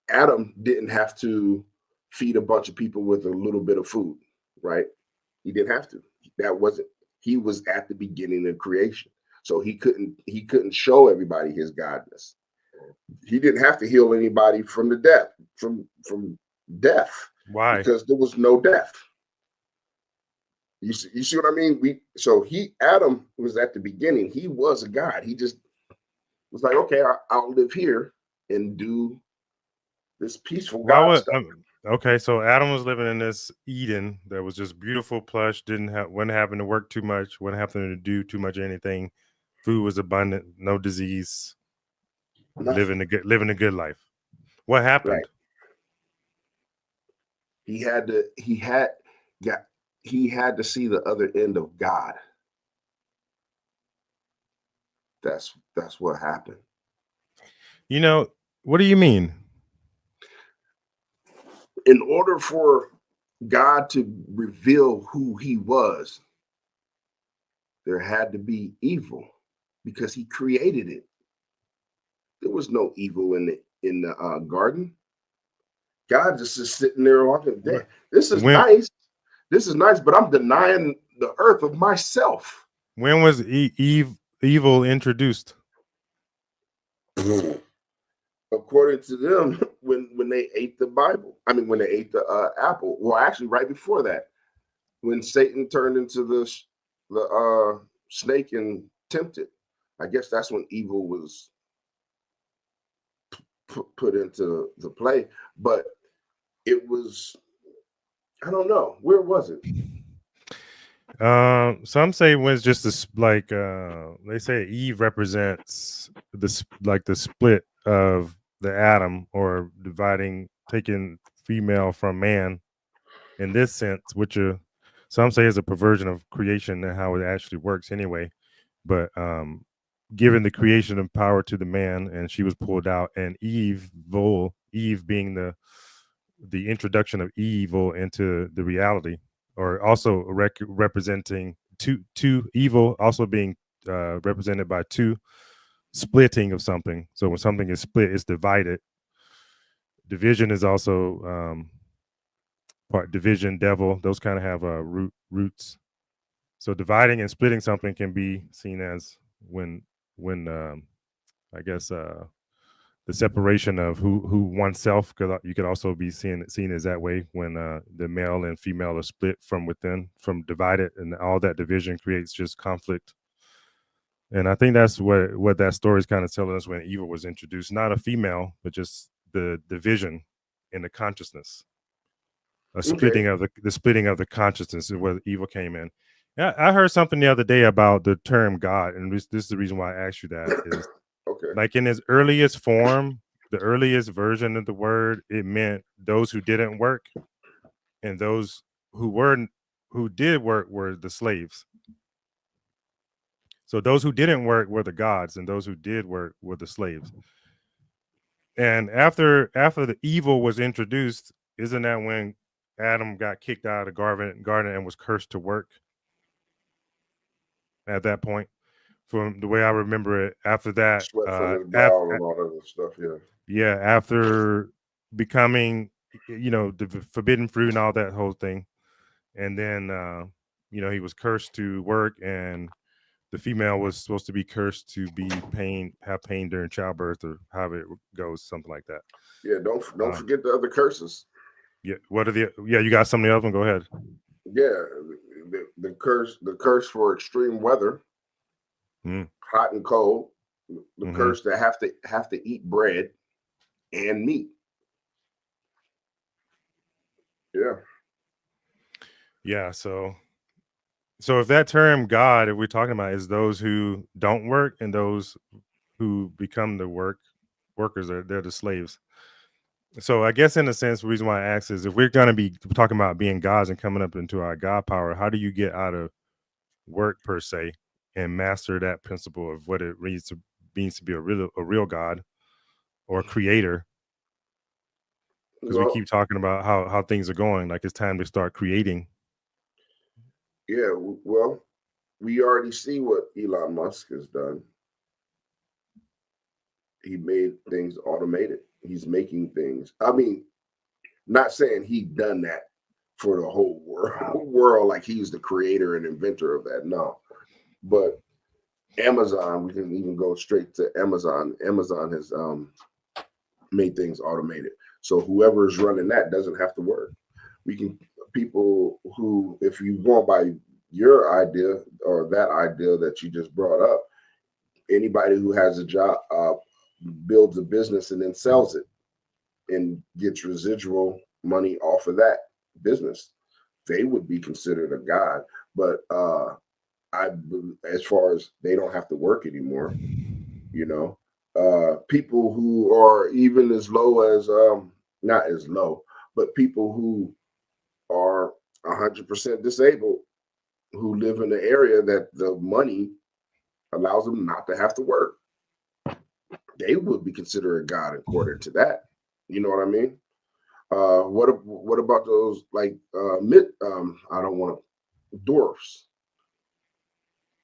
Adam didn't have to feed a bunch of people with a little bit of food, right? He didn't have to. He was at the beginning of creation. So he couldn't show everybody his godness. He didn't have to heal anybody from death. Why? Because there was no death. You see what I mean? Adam was at the beginning. He was a God. He just was like, okay, I'll live here and do this peaceful God stuff. Okay, so Adam was living in this Eden that was just beautiful, plush, wasn't having to work too much, wasn't having to do too much of anything. Food was abundant, no disease, living a good life. What happened? Right. He had to see the other end of God. That's what happened. What do you mean? in order for God to reveal who he was, there had to be evil because he created it. There was no evil in the garden. God just is sitting there walking. This is When nice. This is nice, but I'm denying the earth of myself. when was evil introduced? According to them, when they ate the Bible, when they ate the apple. Well, actually, right before that, when Satan turned into the snake and tempted. I guess that's when evil was put into the play. But it was, I don't know, where was it? Some say when it's just this, like they say Eve represents the split of the atom, or taking female from man in this sense, which some say is a perversion of creation and how it actually works anyway. But given the creation of power to the man, and she was pulled out, and Eve being the introduction of evil into the reality, or also representing two evil, also being represented by two splitting of something. So when something is split, it's divided. Division is also part division, devil. Those kind of have roots. So dividing and splitting something can be seen as when I guess the separation of who oneself, because you could also be seen as that way when the male and female are split from within, from divided, and all that division creates just conflict. And I think that's what that story is kind of telling us when evil was introduced, not a female, but just the division in the consciousness, a splitting of the splitting of the consciousness is where evil came in. Yeah, I heard something the other day about the term God, and this is the reason why I asked you that is like in its earliest form, the earliest version of the word, it meant those who didn't work, and those who did work were the slaves. So those who didn't work were the gods, and those who did work were the slaves. And after the evil was introduced, isn't that when Adam got kicked out of the garden and was cursed to work? At that point, from the way I remember it, after that, Sweat from his brow and all that other stuff, yeah, after becoming, the forbidden fruit and all that whole thing, and then he was cursed to work, and the female was supposed to be cursed to have pain during childbirth, or however it goes, something like that. Yeah, don't forget the other curses. Yeah, you got some of the other one? Go ahead. Yeah, the curse for extreme weather, hot and cold, the curse to have to eat bread and meat. Yeah, so if that term God, if we're talking about, is those who don't work and those who become the workers, they're the slaves. So I guess in a sense, the reason why I ask is, if we're going to be talking about being gods and coming up into our God power, how do you get out of work per se and master that principle of what it means to be a real God or creator? Because we keep talking about how things are going, like it's time to start creating. Yeah, well, we already see what Elon Musk has done. He made things automated. He's making things. Not saying he done that for the whole world, like he's the creator and inventor of that. No, but Amazon, we can even go straight to Amazon. Amazon has made things automated, so whoever's running that doesn't have to work. People who, if you go by your idea or that idea that you just brought up, anybody who has a job builds a business and then sells it and gets residual money off of that business, they would be considered a god. But as far as they don't have to work anymore, people who are even as low as not as low, but people who are 100% disabled, who live in the area that the money allows them not to have to work, they would be considered a god according to that. You know what I mean? What about those like I don't want to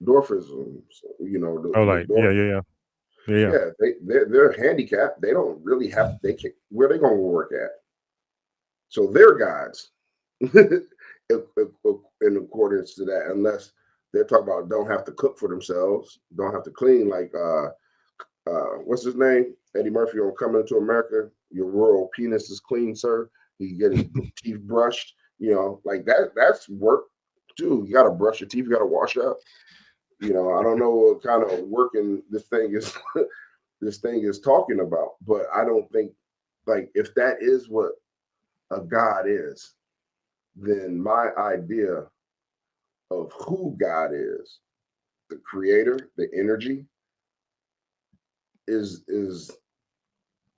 dwarfism, you know, Oh, the like yeah, dwarf. yeah, yeah, yeah, yeah. Yeah, they're handicapped. They don't really have they can where they gonna work at. So they're gods in accordance to that, unless they're talking about don't have to cook for themselves, don't have to clean like what's his name? Eddie Murphy on Coming to America. Your royal penis is clean, sir. He get his teeth brushed, you know, like that's work too. You gotta brush your teeth, you gotta wash up. You know, I don't know what kind of working this thing is this thing is talking about, but I don't think like if that is what a God is, then my idea of who God is, the creator, the energy, is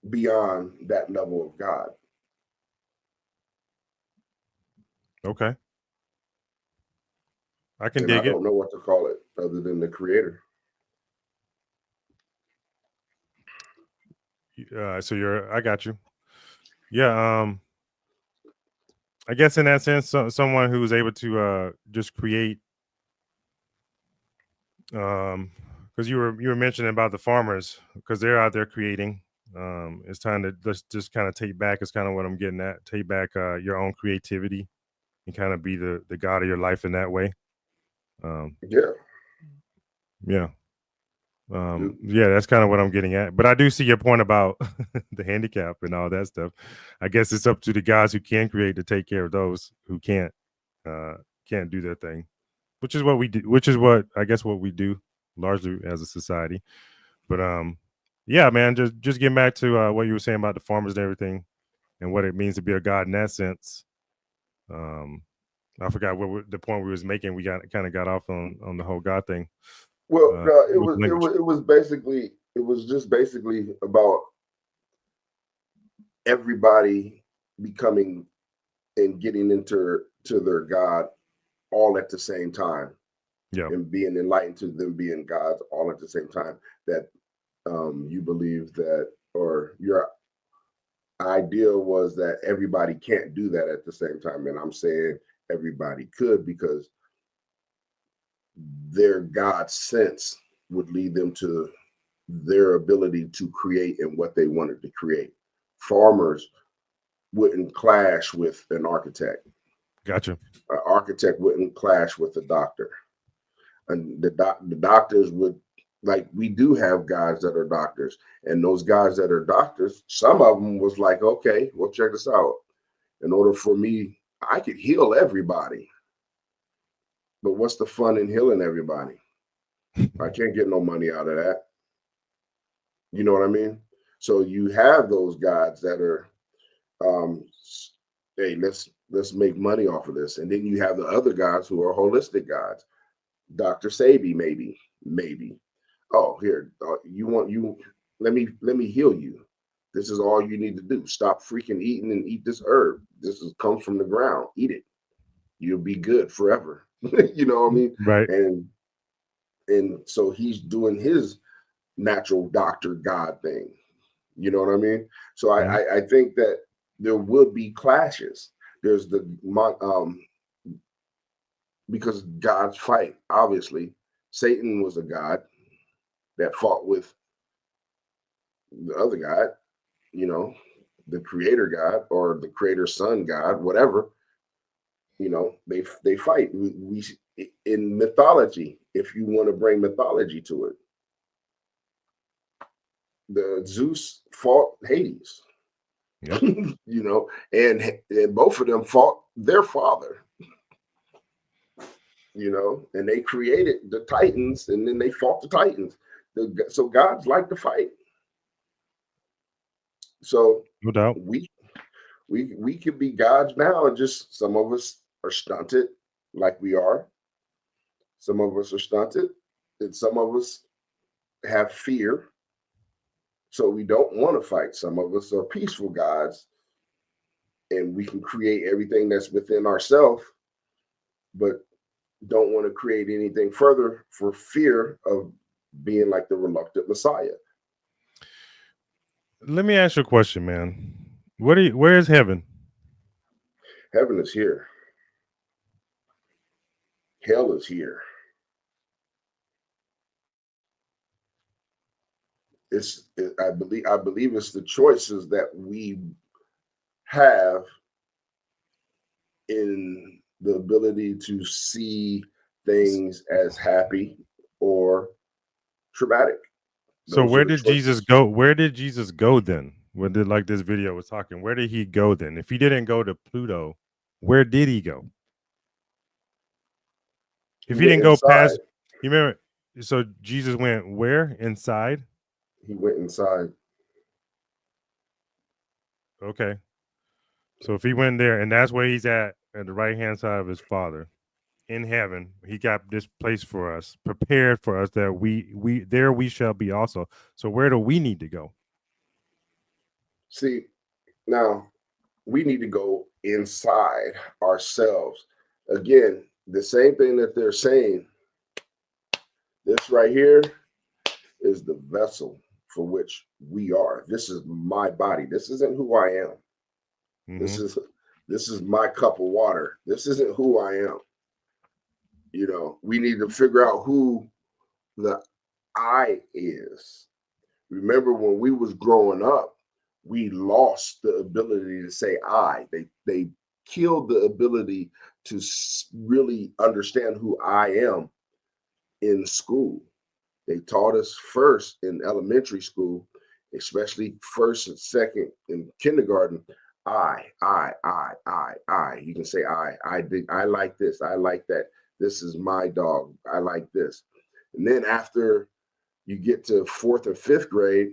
beyond that level of God. Okay, I can And I dig it. don't know what to call it other than the creator. So I got you. Yeah. I guess in that sense, someone who's able to just create. Because you were mentioning about the farmers, because they're out there creating. It's time to just kind of take back. Is kind of what I'm getting at. Take back your own creativity and kind of be the god of your life in that way. Yeah. Yeah. Dude. Yeah, that's kind of what I'm getting at. But I do see your point about the handicap and all that stuff. I guess it's up to the guys who can create to take care of those who can't do their thing, which is what we do. Which is what I guess what we do largely as a society. But yeah, man, just getting back to what you were saying about the farmers and everything, and what it means to be a god in that sense. I forgot the point we was making. We kind of got off on the whole God thing. Well, no, With language. it was just basically about everybody becoming and getting into their God all at the same time. Yeah. And being enlightened to them being gods all at the same time. That you believe that, or your idea was that everybody can't do that at the same time. And I'm saying everybody could, because their God sense would lead them to their ability to create and what they wanted to create. Farmers wouldn't clash with an architect. Gotcha. An architect wouldn't clash with a doctor. And the doctors would, like, we do have guys that are doctors, and those guys that are doctors, some of them was like, okay, well, check this out. In order for me, I could heal everybody, but what's the fun in healing everybody? I can't get no money out of that. You know what I mean? So you have those guys that are, hey, let's make money off of this, and then you have the other guys who are holistic guys. Dr. Sabi, maybe. Oh, here, let me heal you. This is all you need to do. Stop freaking eating and eat this herb. Comes from the ground. Eat it. You'll be good forever. You know what I mean? Right. And so he's doing his natural doctor God thing. You know what I mean? So I think that there would be clashes. There's because gods fight. Obviously, Satan was a god that fought with the other god, you know, the creator god or the creator son god, whatever. You know, they fight. We in mythology, if you want to bring mythology to it, the Zeus fought Hades. Yep. You know, and both of them fought their father. You know, and they created the Titans, and then they fought the Titans. So gods like to fight. So No doubt. we could be gods now, and just some of us are stunted like we are. Some of us are stunted, and some of us have fear. So we don't want to fight. Some of us are peaceful gods, and we can create everything that's within ourselves, but don't want to create anything further for fear of being like the reluctant Messiah. Let me ask you a question, man. Where is heaven? Heaven is here. Hell is here. I believe it's the choices that we have in the ability to see things as happy or traumatic. So Those are where the did Jesus choices. go? Where did Jesus go then? When did, like this video was talking, where did he go then? If he didn't go to Pluto, where did he go? He If he went didn't go inside. past, you remember? So Jesus went where? Inside? He went inside. Okay. So if he went there, and that's where he's at the right hand side of his Father in heaven, he got this place for us, prepared for us, that we there we shall be also. So where do we need to go? See, now we need to go inside ourselves. Again, the same thing that they're saying. This right here is the vessel for which we are. This is my body. This isn't who I am. This is my cup of water. This isn't who I am. You know, we need to figure out who the I is. Remember when we was growing up, we lost the ability to say I. They killed the ability to really understand who I am in school. They taught us first in elementary school, especially first and second in kindergarten. I. You can say I did. I like this. I like that. This is my dog. I like this. And then after you get to fourth or fifth grade,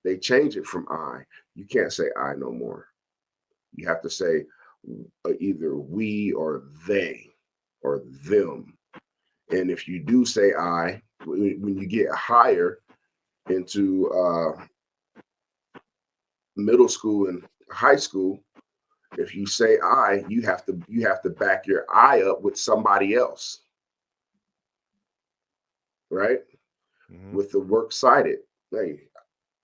they change it from I. You can't say I no more. You have to say either we or they or them. And if you do say I, when you get higher into middle school and high school, if you say I, you have to back your I up with somebody else, right? With the works cited. Hey,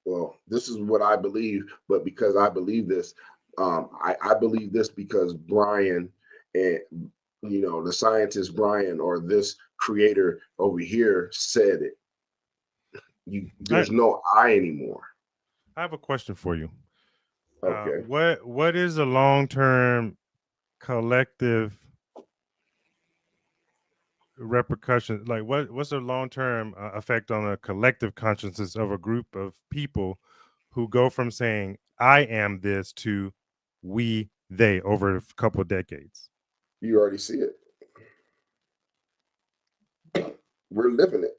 well, this is what I believe, but because I believe this, I believe this because Brian and the scientist Brian or this creator over here said it. There's no I anymore. I have a question for you. Okay. What is a long-term collective repercussion? Like what's a long-term effect on a collective consciousness of a group of people who go from saying I am this to we, they over a couple of decades? You already see it. We're living it.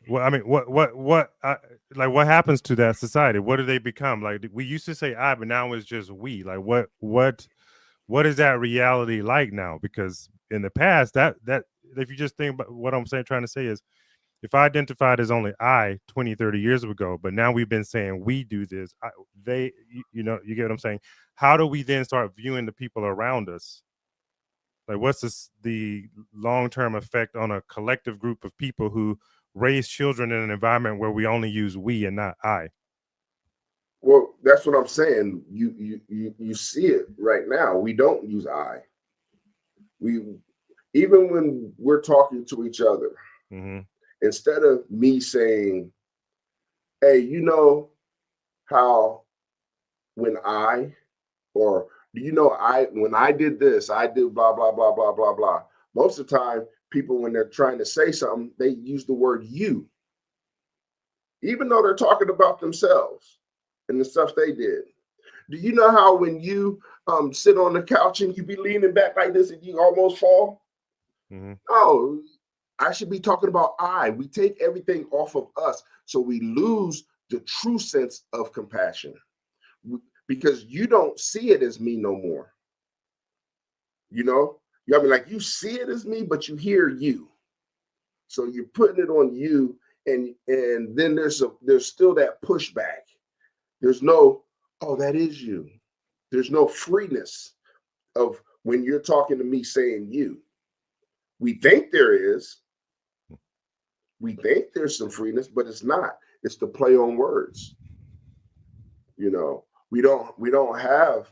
Well, I mean, what happens to that society? What do they become? Like we used to say I, but now it's just we. Like what is that reality like now? Because in the past, that if you just think about what I'm saying, trying to say is, if I identified as only I 20, 30 years ago, but now we've been saying we do this, they, you get what I'm saying? How do we then start viewing the people around us? Like, what's the long-term effect on a collective group of people who raise children in an environment where we only use we and not I? Well, that's what I'm saying. You see it right now. We don't use I. We even when we're talking to each other, instead of me saying, "Hey, you know how when I," or "Do you know when I did this, I did blah blah blah blah blah blah." Most of the time, people when they're trying to say something, they use the word you, even though they're talking about themselves and the stuff they did. Do you know how when you sit on the couch and you be leaning back like this and you almost fall? Oh, I should be talking about I. We take everything off of us, so we lose the true sense of compassion because you don't see it as me no more. I mean, like you see it as me, but you hear you. So you're putting it on you, and then there's still that pushback. There's no, oh, that is you. There's no freeness of when you're talking to me saying you. We think there is. We think there's some freeness, but it's not. It's the play on words. We don't have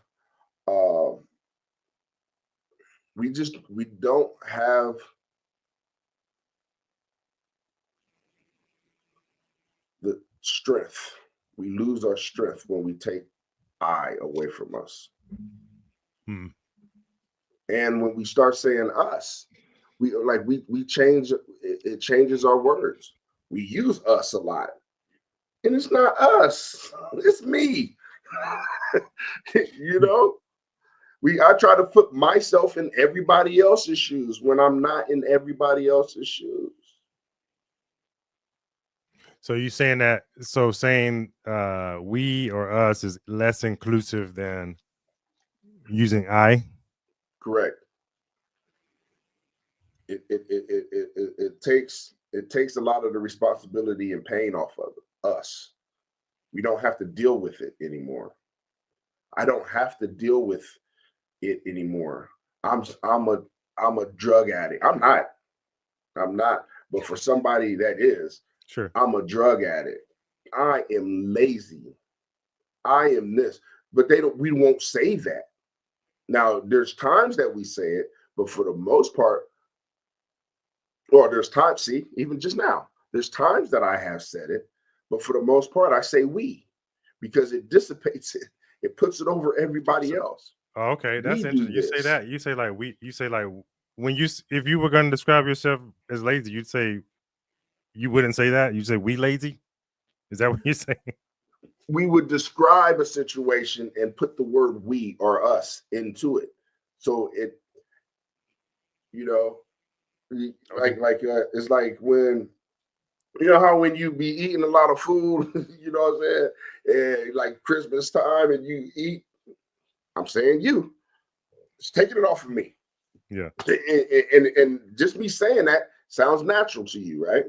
we don't have the strength. We lose our strength when we take I away from us. Hmm. And when we start saying us, we change it changes our words. We use us a lot. And it's not us, it's me. You know, I try to put myself in everybody else's shoes when I'm not in everybody else's shoes. So you saying that? So saying we or us is less inclusive than using I? Correct. It takes a lot of the responsibility and pain off of us. We don't have to deal with it anymore. I don't have to deal with it anymore. I'm a drug addict. I'm not. But for somebody that is, Sure. I'm a drug addict. I am lazy. I am this. But we won't say that. Now, there's times that we say it, but for the most part, or there's times, see, even just now, there's times that I have said it, but for the most part, I say we, because it dissipates it. It puts it over everybody else. Oh, okay, that's We do interesting. You say this. that. You say like we. You say like when if you were going to describe yourself as lazy, you'd say you wouldn't say that. You'd say we lazy. Is that what you're saying? We would describe a situation and put the word we or us into it. So it, you know, Okay. it's like when, you know how when you be eating a lot of food, you know what I'm saying, and like Christmas time and you eat, I'm saying you, it's taking it off of me. Yeah. And just me saying that sounds natural to you, right?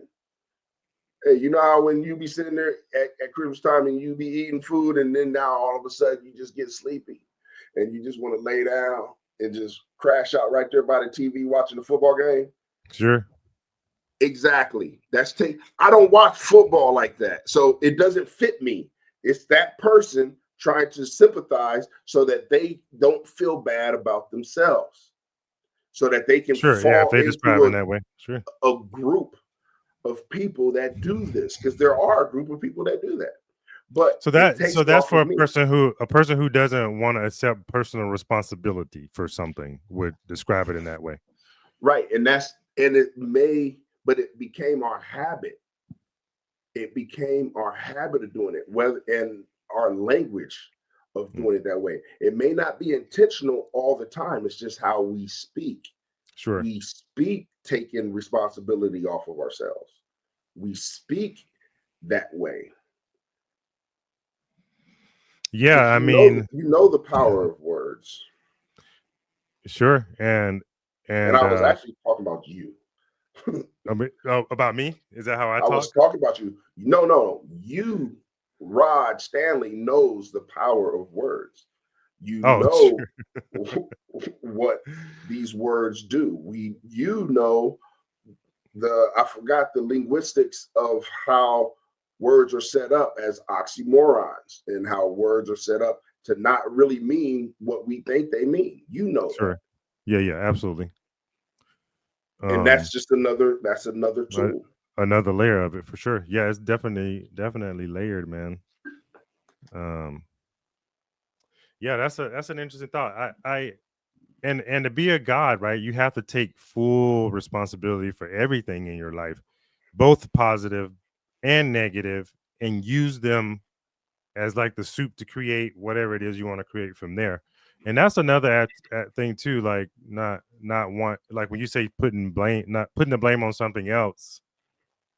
Hey, you know how when you be sitting there at Christmas time and you be eating food, and then now all of a sudden you just get sleepy and you just want to lay down and just crash out right there by the TV watching the football game? Sure. Exactly. I don't watch football like that. So it doesn't fit me. It's that person trying to sympathize so that they don't feel bad about themselves, so that they can Sure. Yeah. If fall they describe it in into that way. Sure. a group of people that do this, because there are a group of people that do that. But So it takes it that's off for of a me. person who doesn't want to accept personal responsibility for something would describe it in that way. Right. And it became our habit. It became our habit of doing it, and our language of doing it that way. It may not be intentional all the time. It's just how we speak. Sure. We speak taking responsibility off of ourselves. We speak that way. Yeah. I You mean, know the power of words. sure. And And I was actually talking about you. about me? Is that how I I talk? was talking about you. No. You, Rod Stanley, knows the power of words. You know Sure. what these words do. You know I forgot the linguistics of how words are set up as oxymorons, and how words are set up to not really mean what we think they mean. You know Sure. that. Yeah. Absolutely. And that's another tool. Another layer of it for sure. Yeah, it's definitely layered, man. Yeah, that's an interesting thought. And to be a god, right? You have to take full responsibility for everything in your life, both positive and negative, and use them as like the soup to create whatever it is you want to create from there. And that's another thing too, like not want, like when you say not putting the blame on something else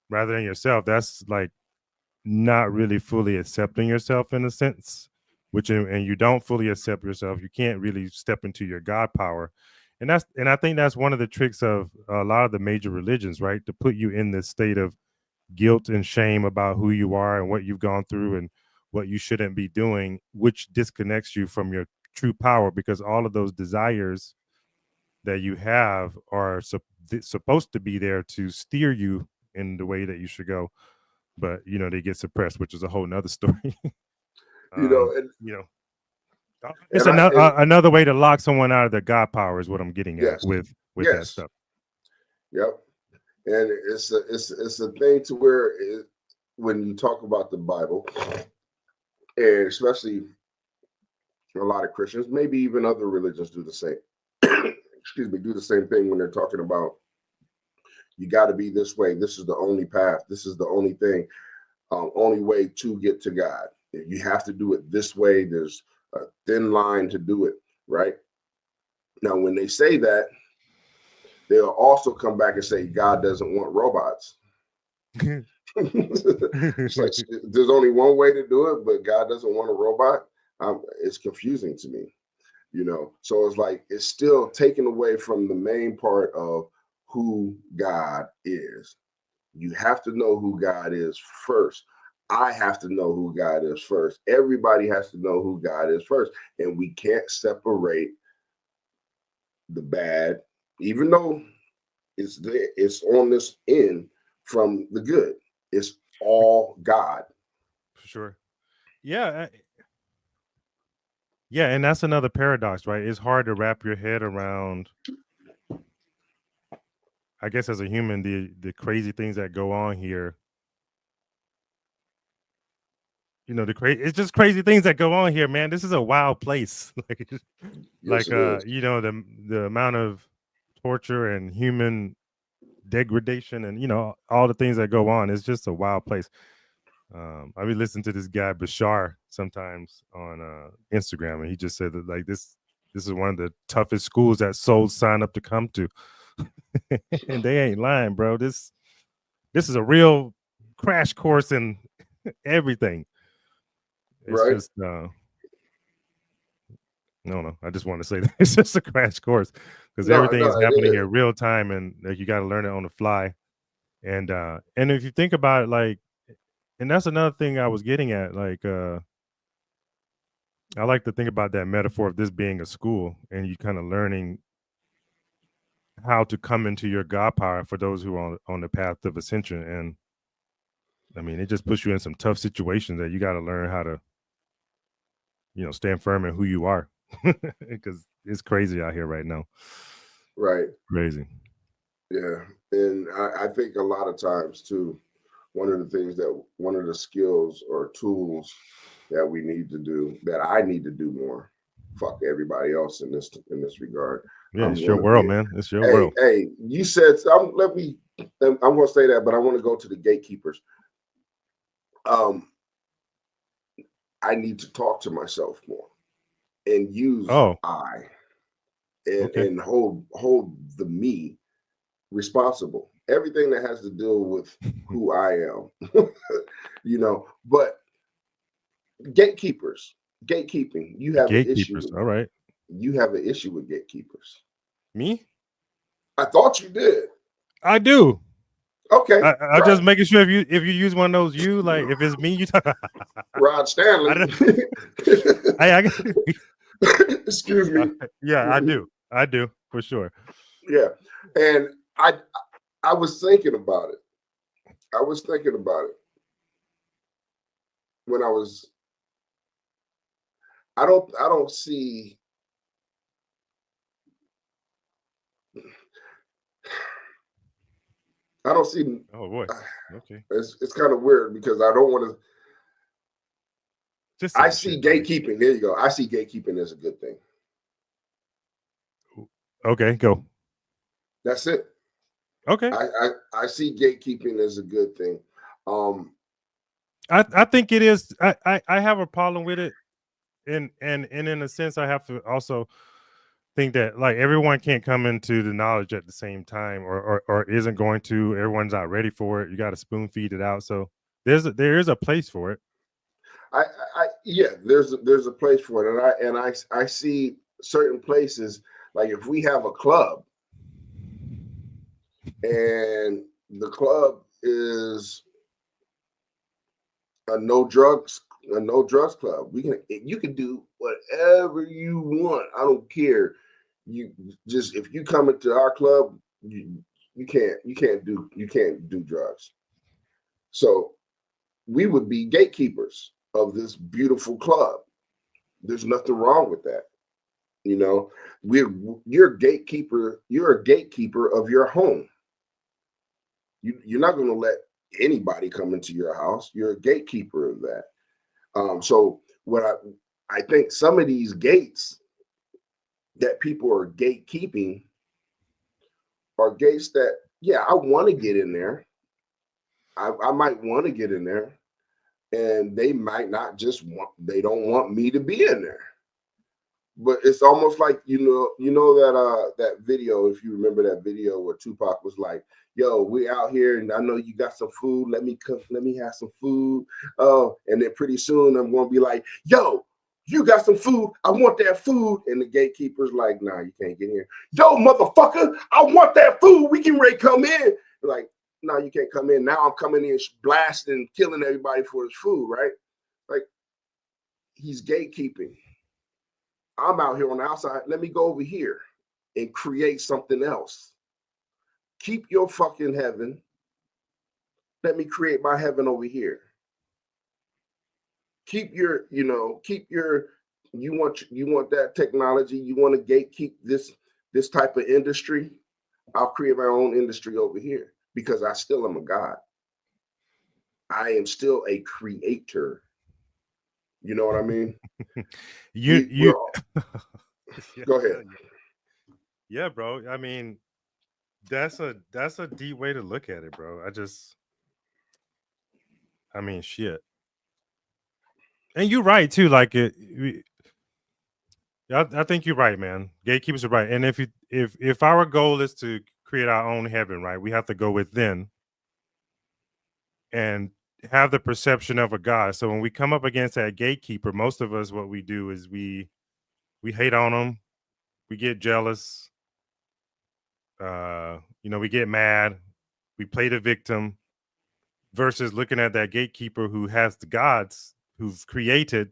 rather than yourself, that's like not really fully accepting yourself in a sense, and you don't fully accept yourself, you can't really step into your God power. And I think that's one of the tricks of a lot of the major religions, right? To put you in this state of guilt and shame about who you are and what you've gone through and what you shouldn't be doing, which disconnects you from your true power, because all of those desires that you have are supposed to be there to steer you in the way that you should go, but they get suppressed, which is a whole nother story. And you know It's And another way to lock someone out of their God power is what I'm getting at yes, with that yes, stuff. yep. And it's a thing to where when you talk about the Bible, and especially a lot of Christians, maybe even other religions do the same. Excuse me, do the same thing when they're talking about you got to be this way. This is the only path. This is the only thing, only way to get to God. You have to do it this way. There's a thin line to do it, right? Now, when they say that, they'll also come back and say God doesn't want robots. It's like there's only one way to do it, but God doesn't want a robot. It's confusing to me, So it's like it's still taken away from the main part of who God is. You have to know who God is first. I have to know who God is first. Everybody has to know who God is first, and we can't separate the bad, even though it's there, it's on this end, from the good. It's all God. For sure. Yeah. Yeah, and that's another paradox, right? It's hard to wrap your head around, I guess, as a human, the crazy things that go on here. It's just crazy things that go on here, man. This is a wild place. Yes, it is. The amount of torture and human degradation and all the things that go on. It's just a wild place. I be listening to this guy Bashar sometimes on Instagram, and he just said that like this is one of the toughest schools that souls sign up to come to. And they ain't lying, bro. This is a real crash course in everything. It's Right. just no. I just want to say that it's just a crash course because everything is happening here real time, and like you got to learn it on the fly. And if you think about it, like, and that's another thing I was getting at, like I like to think about that metaphor of this being a school and you kind of learning how to come into your God power for those who are on the path of ascension. And I mean, it just puts you in some tough situations that you got to learn how to, stand firm in who you are because it's crazy out here right now. Right. Crazy. Yeah. And I think a lot of times too, one of the skills or tools that we need to do, that I need to do more, fuck everybody else in this regard. Yeah, it's your world, man. It's your world. Hey, you said I'm going to say that, but I want to go to the gatekeepers. I need to talk to myself more and use I and hold the me responsible. Everything that has to do with who I am, but gatekeeping, you have an issue. All right. You have an issue with gatekeepers. Me? I thought you did. I do. Okay. I'm just making sure if you use one of those, like if it's me, you talk Rod Stanley. Excuse me. Yeah, I do for sure. Yeah. And I was thinking about it. When I don't see Oh boy. Okay. It's kind of weird because I don't want to. I see gatekeeping. There you go. I see gatekeeping as a good thing. Okay, go. That's it. Okay. I see gatekeeping as a good thing. I think it is. I have a problem with it, and in a sense, I have to also think that like everyone can't come into the knowledge at the same time, or isn't going to. Everyone's not ready for it. You got to spoon feed it out. So there is a place for it. There's a place for it, and I see certain places, like if we have a club and the club is a no drugs club, you can do whatever you want. I don't care. You just, if you come into our club, you can't do drugs. So we would be gatekeepers of this beautiful club. There's nothing wrong with that. You know, you're a gatekeeper. You're a gatekeeper of your home. You're not going to let anybody come into your house. You're a gatekeeper of that. So what I think some of these gates that people are gatekeeping are gates that, yeah, I want to get in there. I might want to get in there, and they might not just they don't want me to be in there. But it's almost like, you know that video, if you remember that video where Tupac was like, yo, we out here and I know you got some food. Let me cook, let me have some food. Oh, and then pretty soon I'm gonna be like, yo, you got some food. I want that food. And the gatekeeper's like, nah, you can't get here. Yo, motherfucker, I want that food. We can ready to come in. Like, no, you can't come in. Now I'm coming in blasting, killing everybody for his food, right? Like, he's gatekeeping. I'm out here on the outside. Let me go over here and create something else. Keep your fucking heaven. Let me create my heaven over here. Keep your, you want that technology, you want to gatekeep this type of industry. I'll create my own industry over here because I still am a God. I am still a creator. You know what I mean? You Go ahead. Yeah, bro. I mean, that's a deep way to look at it, bro. I mean, shit. And you're right too. Like I think you're right, man. Gatekeepers are right. And if our goal is to create our own heaven, right, we have to go within and have the perception of a God. So when we come up against that gatekeeper, most of us, what we do is we hate on them, we get jealous, we get mad, we play the victim, versus looking at that gatekeeper who has the gods who've created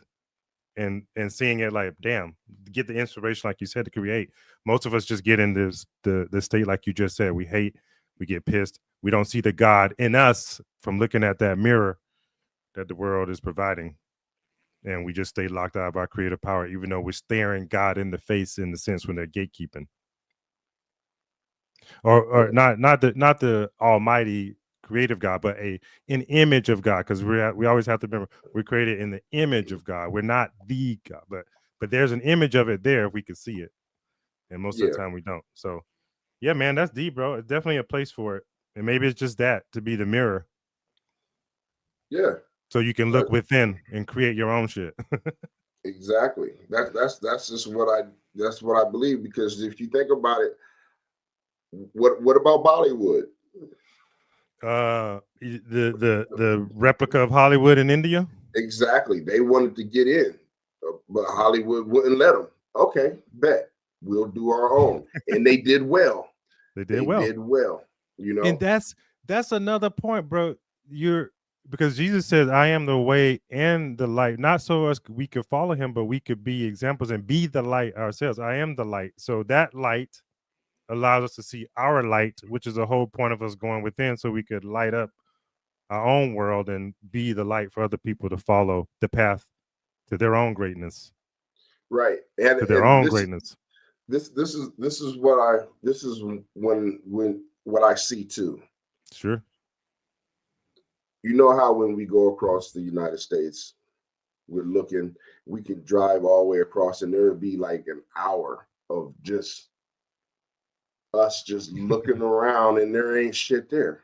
and seeing it like, damn, get the inspiration, like you said, to create. Most of us just get in the state like you just said. We hate, we get pissed, we don't see the God in us from looking at that mirror that the world is providing, and we just stay locked out of our creative power, even though we're staring God in the face, in the sense when they're gatekeeping, or not the almighty creative God, but an image of God, because we always have to remember we're created in the image of God. We're not the God, but there's an image of it there if we could see it, and most of the time we don't. So yeah, man, that's deep, bro. It's definitely a place for it, and maybe it's just that, to be the mirror. Yeah. So you can look within and create your own shit. Exactly. That's just what I believe, because if you think about it, what about Bollywood? The replica of Hollywood in India. Exactly. They wanted to get in, but Hollywood wouldn't let them. Okay, bet. We'll do our own. And they did well. They did well. And that's another point, bro. Because Jesus says, I am the way and the light, not so as we could follow him, but we could be examples and be the light ourselves. I am the light. So that light allows us to see our light, which is the whole point of us going within, so we could light up our own world and be the light for other people to follow the path to their own greatness. Right. And to their own greatness. This is what I see too. Sure. You know how when we go across the United States, we can drive all the way across, and there'll be like an hour of just us just looking around, and there ain't shit there.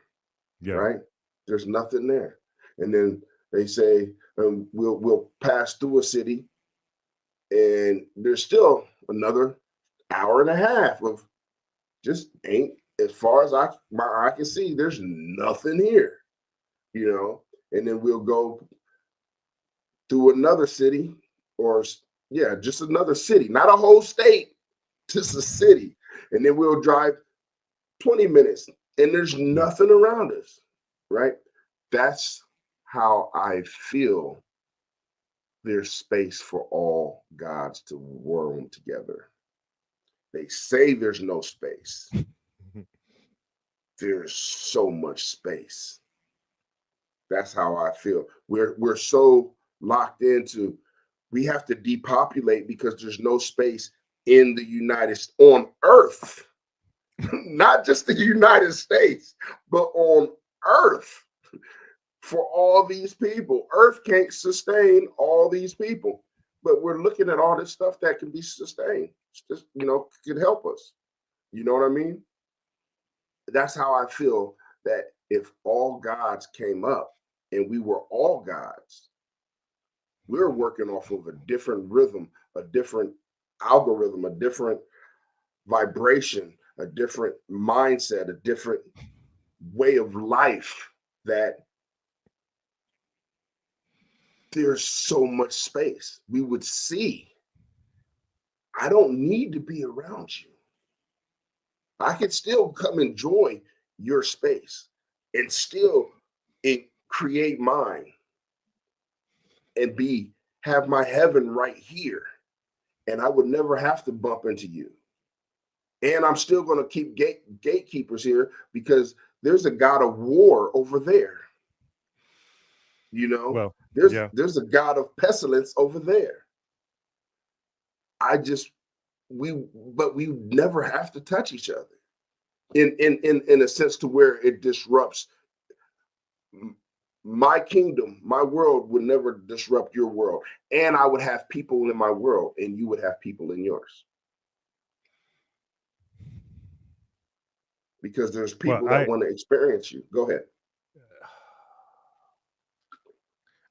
Yeah. Right? There's nothing there. And then they say, we'll pass through a city, and there's still another hour and a half of just ain't, as far as my eye can see, there's nothing here. And then we'll go through another city, just another city, not a whole state, just a city. And then we'll drive 20 minutes and there's nothing around us, right? That's how I feel there's space for all gods to roam together. They say there's no space. There's so much space. That's how I feel. We're so locked into, We have to depopulate because there's no space in the United States, on Earth, not just the United States, but on Earth for all these people. Earth can't sustain all these people, but we're looking at all this stuff that can be sustained. It's just, could help us. You know what I mean? That's how I feel, that if all gods came up and we were all gods, we're working off of a different rhythm, a different algorithm, a different vibration, a different mindset, a different way of life, that there's so much space. We would see, I don't need to be around you. I could still come enjoy your space and still create mine and have my heaven right here. And I would never have to bump into you. And I'm still going to keep gatekeepers here, because there's a god of war over there. Well, there's a god of pestilence over there. But we never have to touch each other in a sense to where it disrupts my kingdom. My world would never disrupt your world, and I would have people in my world and you would have people in yours, because there's people that want to experience you. Go ahead.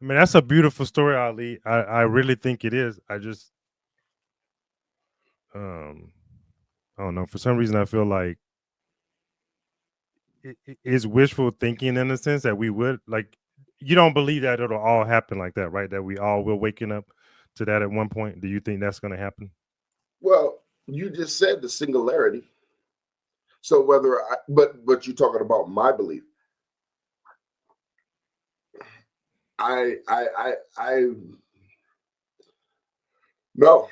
I mean, that's a beautiful story, Ali. I really think it is. I just I don't know, for some reason I feel like it's wishful thinking, in a sense that we would, like, you don't believe that it'll all happen like that, right? That we all will waking up to that at one point. Do you think that's going to happen? Well, you just said the singularity. So but you're talking about my belief. No.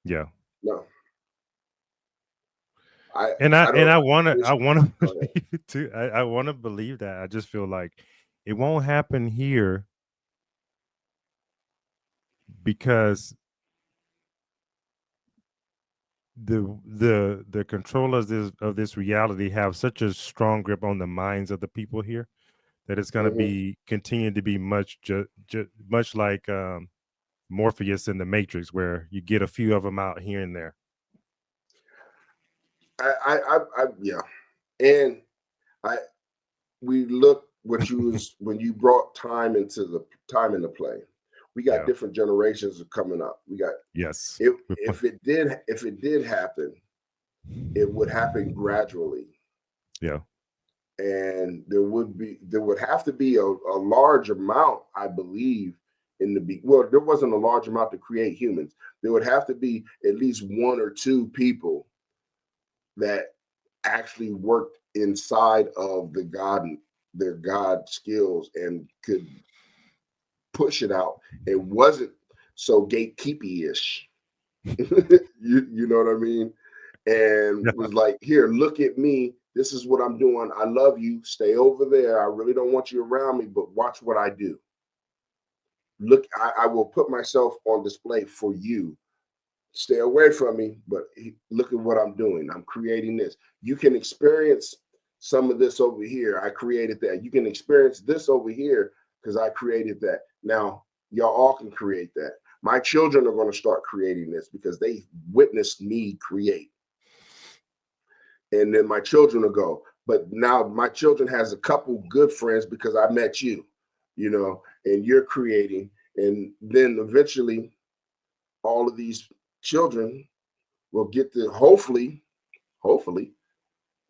Yeah. No. I want to believe it too. I want to believe that. I just feel like it won't happen here because the controllers of this reality have such a strong grip on the minds of the people here that it's going to be continue to be much like Morpheus in the Matrix, where you get a few of them out here and there. Yeah, and we look what you was when you brought time into play. We got different generations coming up. We got if it did happen, it would happen gradually. Yeah. And there would have to be a large amount, I believe, there wasn't a large amount to create humans. There would have to be at least one or two people that actually worked inside of their God skills and could push it out. It wasn't so gatekeepy-ish. you know what I mean? And was like, here, look at me. This is what I'm doing. I love you. Stay over there. I really don't want you around me, but watch what I do. Look, I will put myself on display for you. Stay away from me, but look at what I'm doing. I'm creating this. You can experience some of this over here. I created that. You can experience this over here because I created that. Now, y'all all can create that. My children are going to start creating this because they witnessed me create. And then my children will go, but now my children has a couple good friends because I met you, and you're creating. And then eventually all of these children will get to hopefully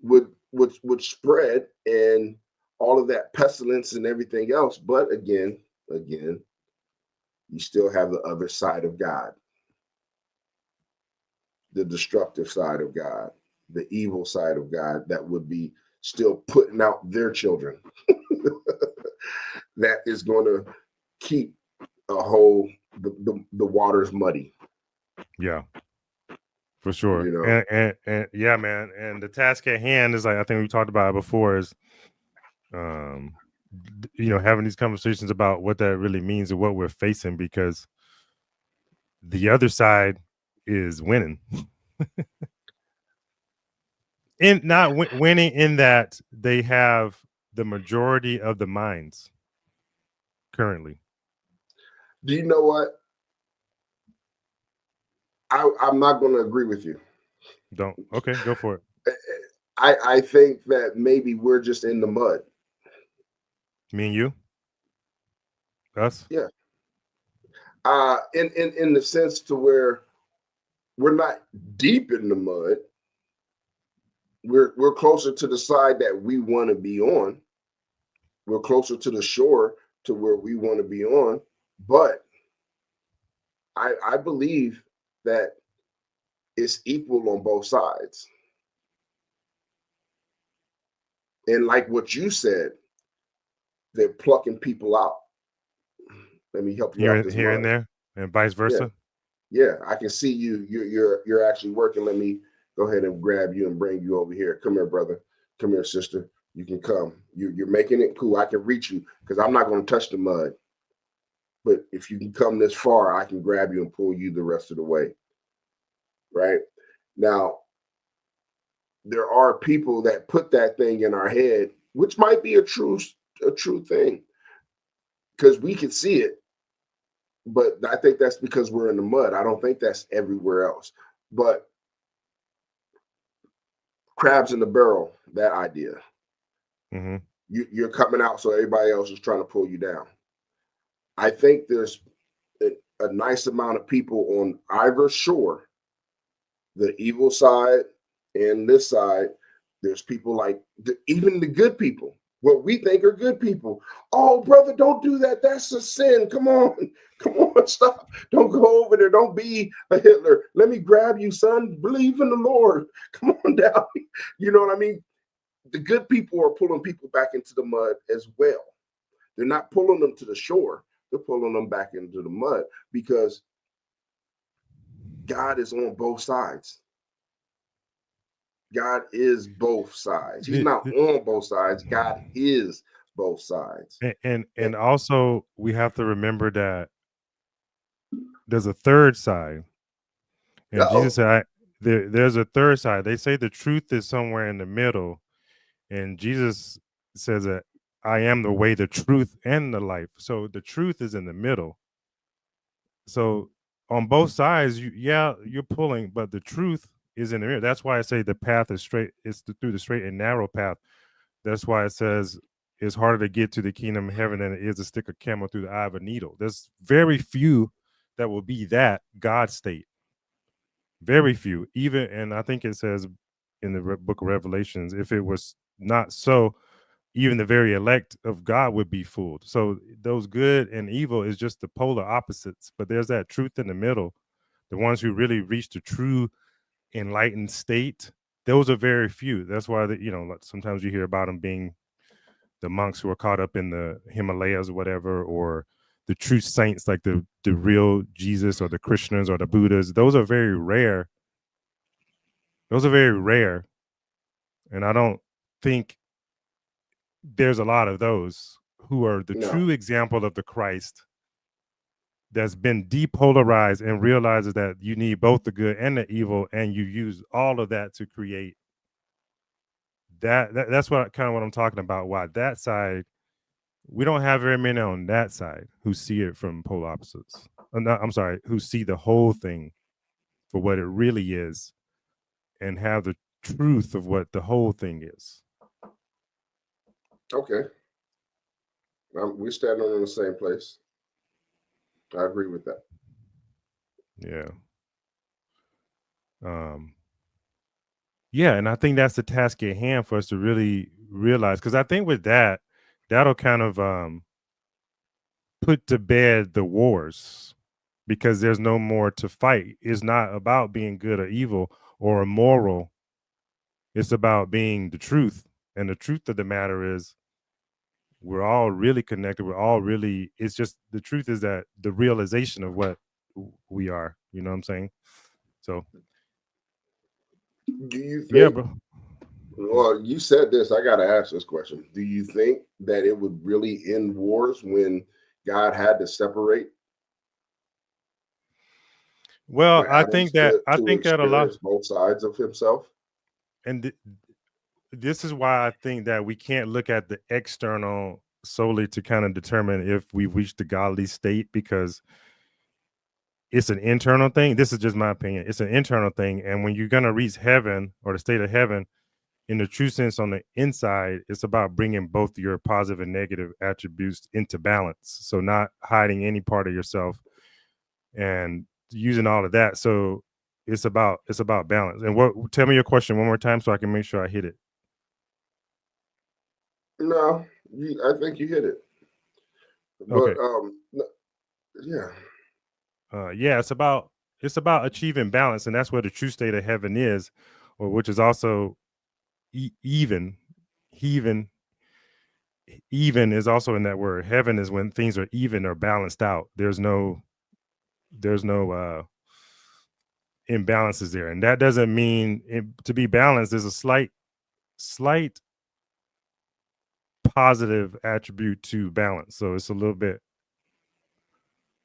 would spread, and all of that pestilence and everything else. But again, you still have the other side of God, the destructive side of God, the evil side of God that would be still putting out their children. That is going to keep the waters muddy. Yeah, for sure. And yeah, man. And the task at hand is, like, I think we talked about it before, is having these conversations about what that really means and what we're facing, because the other side is winning. And not winning in that they have the majority of the minds currently. Do you know what? I'm not going to agree with you. Don't. Okay, go for it. I think that maybe we're just in the mud. Me and you? Us? Yeah. In the sense to where we're not deep in the mud. We're closer to the side that we want to be on. We're closer to the shore to where we want to be on. But I believe that it's equal on both sides. And like what you said, they're plucking people out. Let me help you out this Here month. and there, and vice versa. Yeah, I can see you. You're actually working. Let me go ahead and grab you and bring you over here. Come here, brother. Come here, sister. You can come. You're making it cool. I can reach you because I'm not going to touch the mud. But if you can come this far, I can grab you and pull you the rest of the way. Right now, there are people that put that thing in our head, which might be a true thing, because we can see it. But I think that's because we're in the mud. I don't think that's everywhere else. But crabs in the barrel, that idea. Mm-hmm. You're coming out, so everybody else is trying to pull you down. I think there's a nice amount of people on either shore, the evil side and this side. There's people like even the good people, what we think are good people. Oh, brother, don't do that. That's a sin. Come on, stop. Don't go over there. Don't be a Hitler. Let me grab you, son. Believe in the Lord. Come on down. You know what I mean? The good people are pulling people back into the mud as well. They're not pulling them to the shore. They're pulling them back into the mud because God is on both sides. God is both sides. He's not on both sides. God is both sides. And also we have to remember that there's a third side. And Jesus said, there's a third side. They say the truth is somewhere in the middle. And Jesus says that I am the way, the truth, and the life. So the truth is in the middle. So on both sides, you're pulling, but the truth is in the middle. That's why I say the path is straight. It's through the straight and narrow path. That's why it says it's harder to get to the kingdom of heaven than it is to stick a camel through the eye of a needle. There's very few that will be that God state. Very few. Even, and I think it says in the book of Revelations, if it was not so, even the very elect of God would be fooled. So those good and evil is just the polar opposites. But there's that truth in the middle. The ones who really reach the true enlightened state, those are very few. That's why sometimes you hear about them being the monks who are caught up in the Himalayas or whatever, or the true saints like the real Jesus or the Krishnas or the Buddhas. Those are very rare. And I don't think there's a lot of those who are the true example of the Christ that's been depolarized and realizes that you need both the good and the evil, and you use all of that to create that's what I'm talking about. Why that side, we don't have very many on that side who see it from polar opposites. Who see the whole thing for what it really is and have the truth of what the whole thing is. Okay. We're standing in the same place. I agree with that. Yeah. Yeah, and I think that's the task at hand for us to really realize, because I think with that, that'll kind of put to bed the wars, because there's no more to fight. It's not about being good or evil or immoral. It's about being the truth. And the truth of the matter is we're all really connected. It's just the truth is that the realization of what we are, you know what I'm saying? So do you think, yeah, bro. Well, you said this. I got to ask this question. Do you think that it would really end wars when God had to separate Well, the I atoms think that to a lot, experience both sides of himself? and this is why I think that we can't look at the external solely to kind of determine if we've reached the godly state, because it's an internal thing. This is just my opinion. It's an internal thing. And when you're going to reach heaven or the state of heaven, in the true sense, on the inside, it's about bringing both your positive and negative attributes into balance. So not hiding any part of yourself and using all of that. So it's about balance. And tell me your question one more time so I can make sure I hit it. No, I think you hit it. But Okay. yeah, Yeah, it's about achieving balance, and that's where the true state of heaven is, or which is also even is also in that word. Heaven is when things are even or balanced out. There's no imbalances there, and that doesn't mean to be balanced. There's a slight positive attribute to balance, so it's a little bit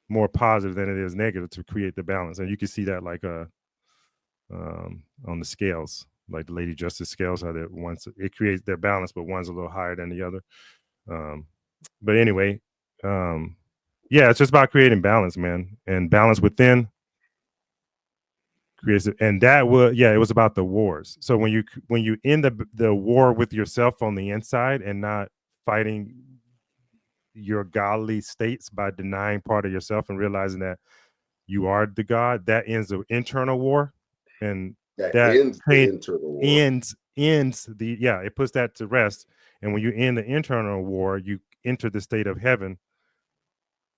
more positive than it is negative to create the balance. And you can see that like on the scales, like the Lady Justice scales, how that once it creates their balance, but one's a little higher than the other. But anyway, yeah, it's just about creating balance, man, and balance within creates it. And that was, yeah, it was about the wars. So when you end the war with yourself on the inside and not fighting your godly states by denying part of yourself and realizing that you are the God, that ends the internal war, and that that ends the internal war. ends the, yeah, it puts that to rest. And when you end the internal war, you enter the state of heaven,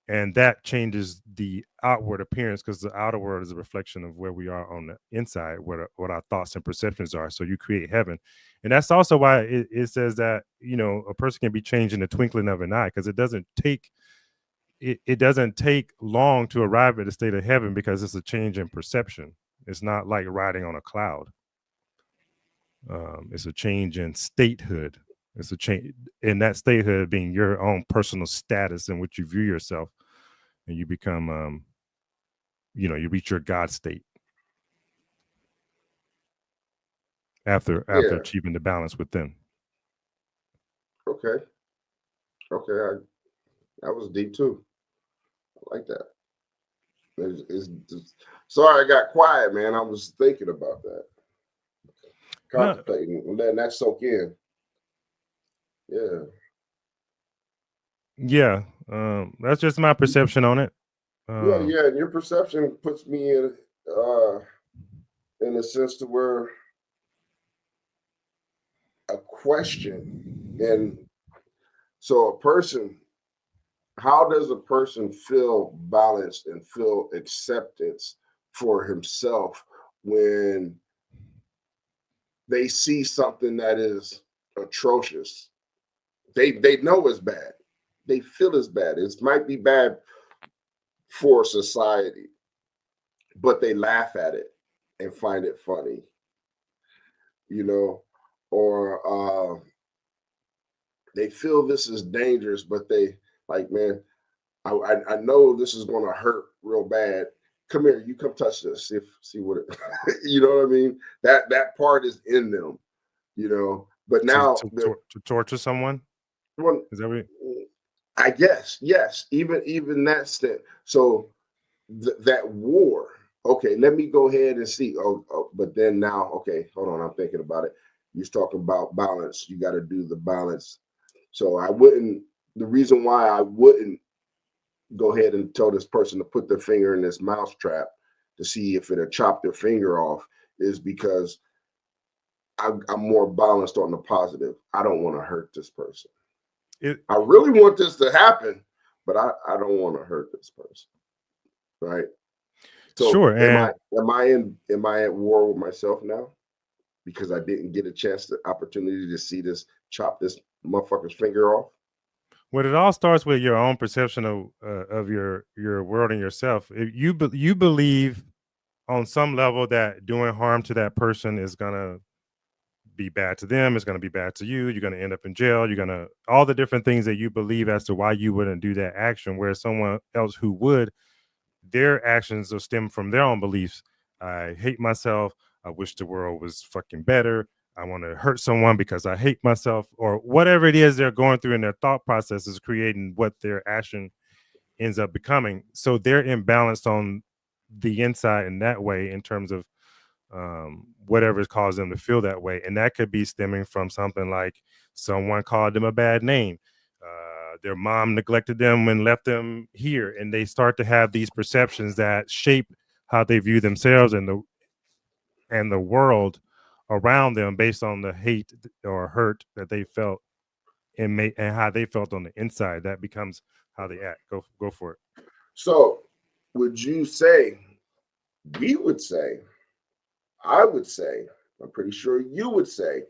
and that changes the outward appearance, because the outer world is a reflection of where we are on the inside, what our thoughts and perceptions are. So you create heaven. And that's also why it says that, you know, a person can be changed in the twinkling of an eye, because it doesn't take long to arrive at the state of heaven, because it's a change in perception. It's not like riding on a cloud. It's a change in statehood. It's a change in that statehood being your own personal status in which you view yourself, and you become, you know, you reach your God state after achieving the balance within. Okay. That was deep too. I like that. Sorry, I got quiet, man. I was thinking about that, contemplating, and letting that soak in. Yeah, that's just my perception on it. Yeah. And your perception puts me in a sense to where a question, and so a person, how does a person feel balanced and feel acceptance for himself when they see something that is atrocious? They know it's bad. They feel it's bad. It might be bad for society, but they laugh at it and find it funny, you know, or they feel this is dangerous, but they like, man, I know this is going to hurt real bad. Come here, you come touch this. See what it, you know what I mean? That part is in them, you know. But now to torture someone. Well, is that what? I guess yes. Even that step. So that war. Okay, let me go ahead and see. But then now, okay, hold on. I'm thinking about it. You're talking about balance. You got to do the balance. So I wouldn't. The reason why I wouldn't go ahead and tell this person to put their finger in this mouse trap to see if it'll chop their finger off is because I'm more balanced on the positive. I don't want to hurt this person. I really want this to happen, but I don't want to hurt this person. Right. So sure. Am I at war with myself now because I didn't get the opportunity to see this chop this motherfucker's finger off? Well, it all starts with your own perception of your world and yourself. If you believe on some level that doing harm to that person is gonna be bad to them. It's going to be bad to you. You're going to end up in jail. You're going to, all the different things that you believe as to why you wouldn't do that action, whereas someone else who would, their actions will stem from their own beliefs. I hate myself. I wish the world was fucking better. I want to hurt someone because I hate myself, or whatever it is they're going through in their thought process is creating what their action ends up becoming. So they're imbalanced on the inside in that way, in terms of whatever's caused them to feel that way. And that could be stemming from something like someone called them a bad name. Their mom neglected them and left them here. And they start to have these perceptions that shape how they view themselves and the world around them based on the hate or hurt that they felt and how they felt on the inside. That becomes how they act. Go for it. So would you say, we would say, I would say, I'm pretty sure you would say,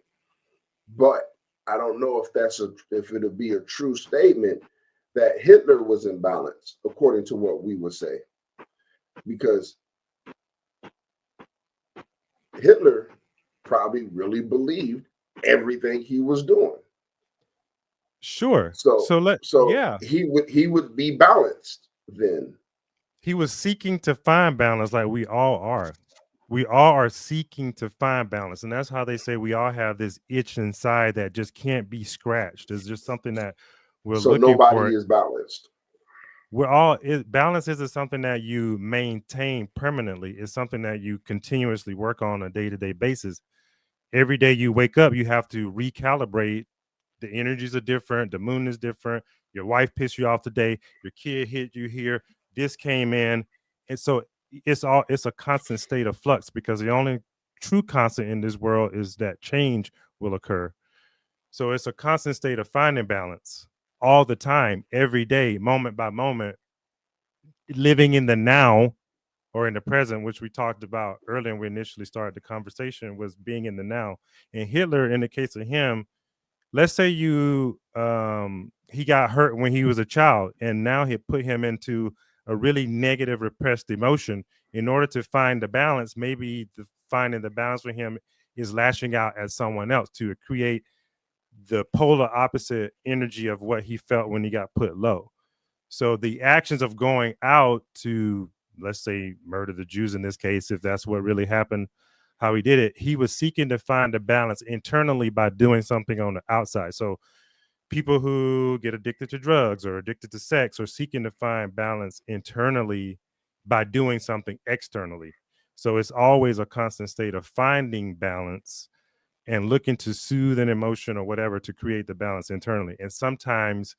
but I don't know if it'll be a true statement, that Hitler was imbalanced, according to what we would say, because Hitler probably really believed everything he was doing. Sure. So yeah, he would be balanced then. he was seeking to find balance, like we all are. We all are seeking to find balance, and that's how they say we all have this itch inside that just can't be scratched. It's just something that we're So looking nobody for. is balanced. Balance isn't something that you maintain permanently. It's something that you continuously work on a day-to-day basis. Every day you wake up, you have to recalibrate. The energies are different. The moon is different. Your wife pissed you off today. Your kid hit you here. This came in. And so it's a constant state of flux, because the only true constant in this world is that change will occur. So it's a constant state of finding balance all the time, every day, moment by moment, living in the now or in the present, which we talked about earlier when we initially started the conversation, was being in the now. And Hitler, in the case of him, let's say he got hurt when he was a child, and now he put him into a really negative repressed emotion. In order to find the balance, maybe finding the balance for him is lashing out at someone else to create the polar opposite energy of what he felt when he got put low. So the actions of going out to, let's say, murder the Jews in this case, if that's what really happened, how he did it, he was seeking to find a balance internally by doing something on the outside. So people who get addicted to drugs or addicted to sex are seeking to find balance internally by doing something externally. So it's always a constant state of finding balance and looking to soothe an emotion or whatever to create the balance internally. And sometimes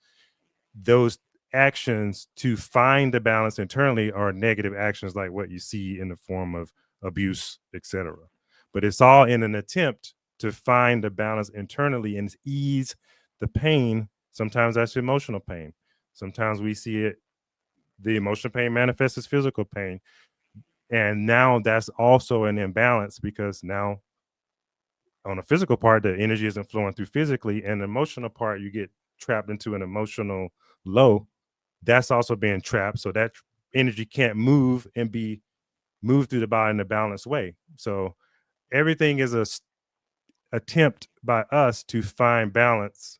those actions to find the balance internally are negative actions, like what you see in the form of abuse, etc. But it's all in an attempt to find the balance internally and ease the pain. Sometimes that's emotional pain. Sometimes we see it, the emotional pain manifests as physical pain. And now that's also an imbalance, because now on the physical part, the energy isn't flowing through physically, and the emotional part, you get trapped into an emotional low. That's also being trapped. So that energy can't move and be moved through the body in a balanced way. So everything is a attempt by us to find balance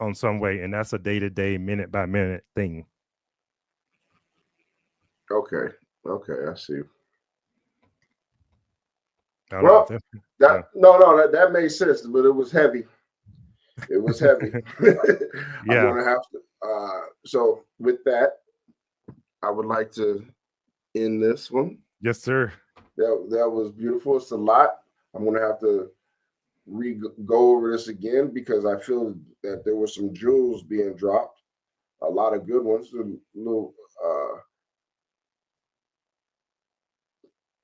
on some way, and that's a day-to-day, minute-by-minute thing. Okay, I see. Well, that made sense, but it was heavy. It was heavy. Yeah. I'm gonna have to. So with that, I would like to end this one. Yes, sir. That was beautiful. It's a lot. I'm gonna have to go over this again, because I feel that there were some jewels being dropped, a lot of good ones.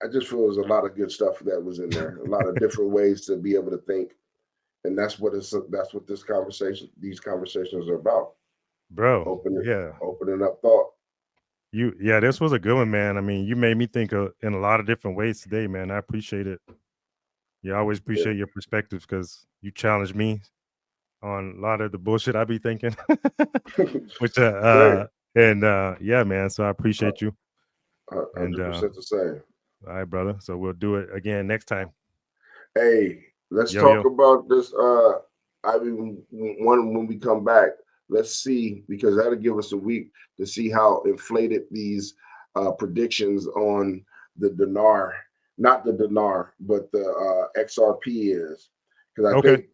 I just feel there's a lot of good stuff that was in there, a lot of different ways to be able to think, and that's what these conversations are about, bro. Opening up thought. This was a good one, man. I mean, you made me think in a lot of different ways today, man. I appreciate it. I always appreciate your perspectives, because you challenge me on a lot of the bullshit I be thinking. Which yeah, man. So I appreciate you. 100% the same. All right, brother. So we'll do it again next time. Hey, let's Yo, talk yo. about this. I mean, when we come back, let's see, because that'll give us a week to see how inflated these predictions on the dinar, not the dinar, but the XRP is. Because Okay.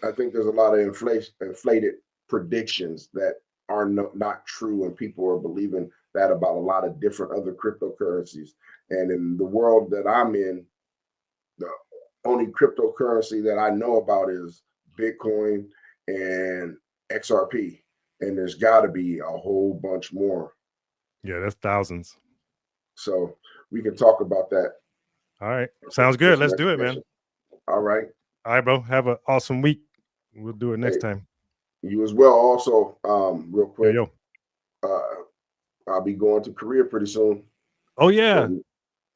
I think there's a lot of inflated predictions that are not true, and people are believing that about a lot of different other cryptocurrencies. And in the world that I'm in, the only cryptocurrency that I know about is Bitcoin and XRP, and there's got to be a whole bunch more. Yeah, that's thousands. So we can talk about that. All right. Sounds good. Let's do it, man. All right. All right, bro. Have an awesome week. We'll do it next time. You as well. Also, real quick, Yo. I'll be going to Korea pretty soon. Oh yeah. So,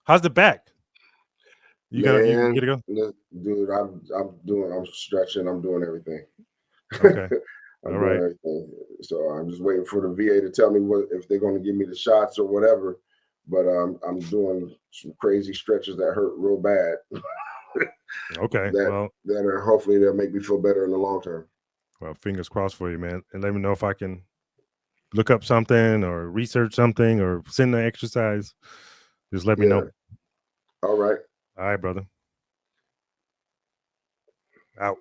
How's the back? You man, get to go? dude, I'm stretching, I'm doing everything. Okay. I'm All doing right. everything. So I'm just waiting for the VA to tell me what if they're going to give me the shots or whatever. But I'm doing some crazy stretches that hurt real bad. Okay. that are hopefully they'll make me feel better in the long term. Well, fingers crossed for you, man. And let me know if I can look up something or research something or send the exercise. Just let me know. All right. All right, brother. Out.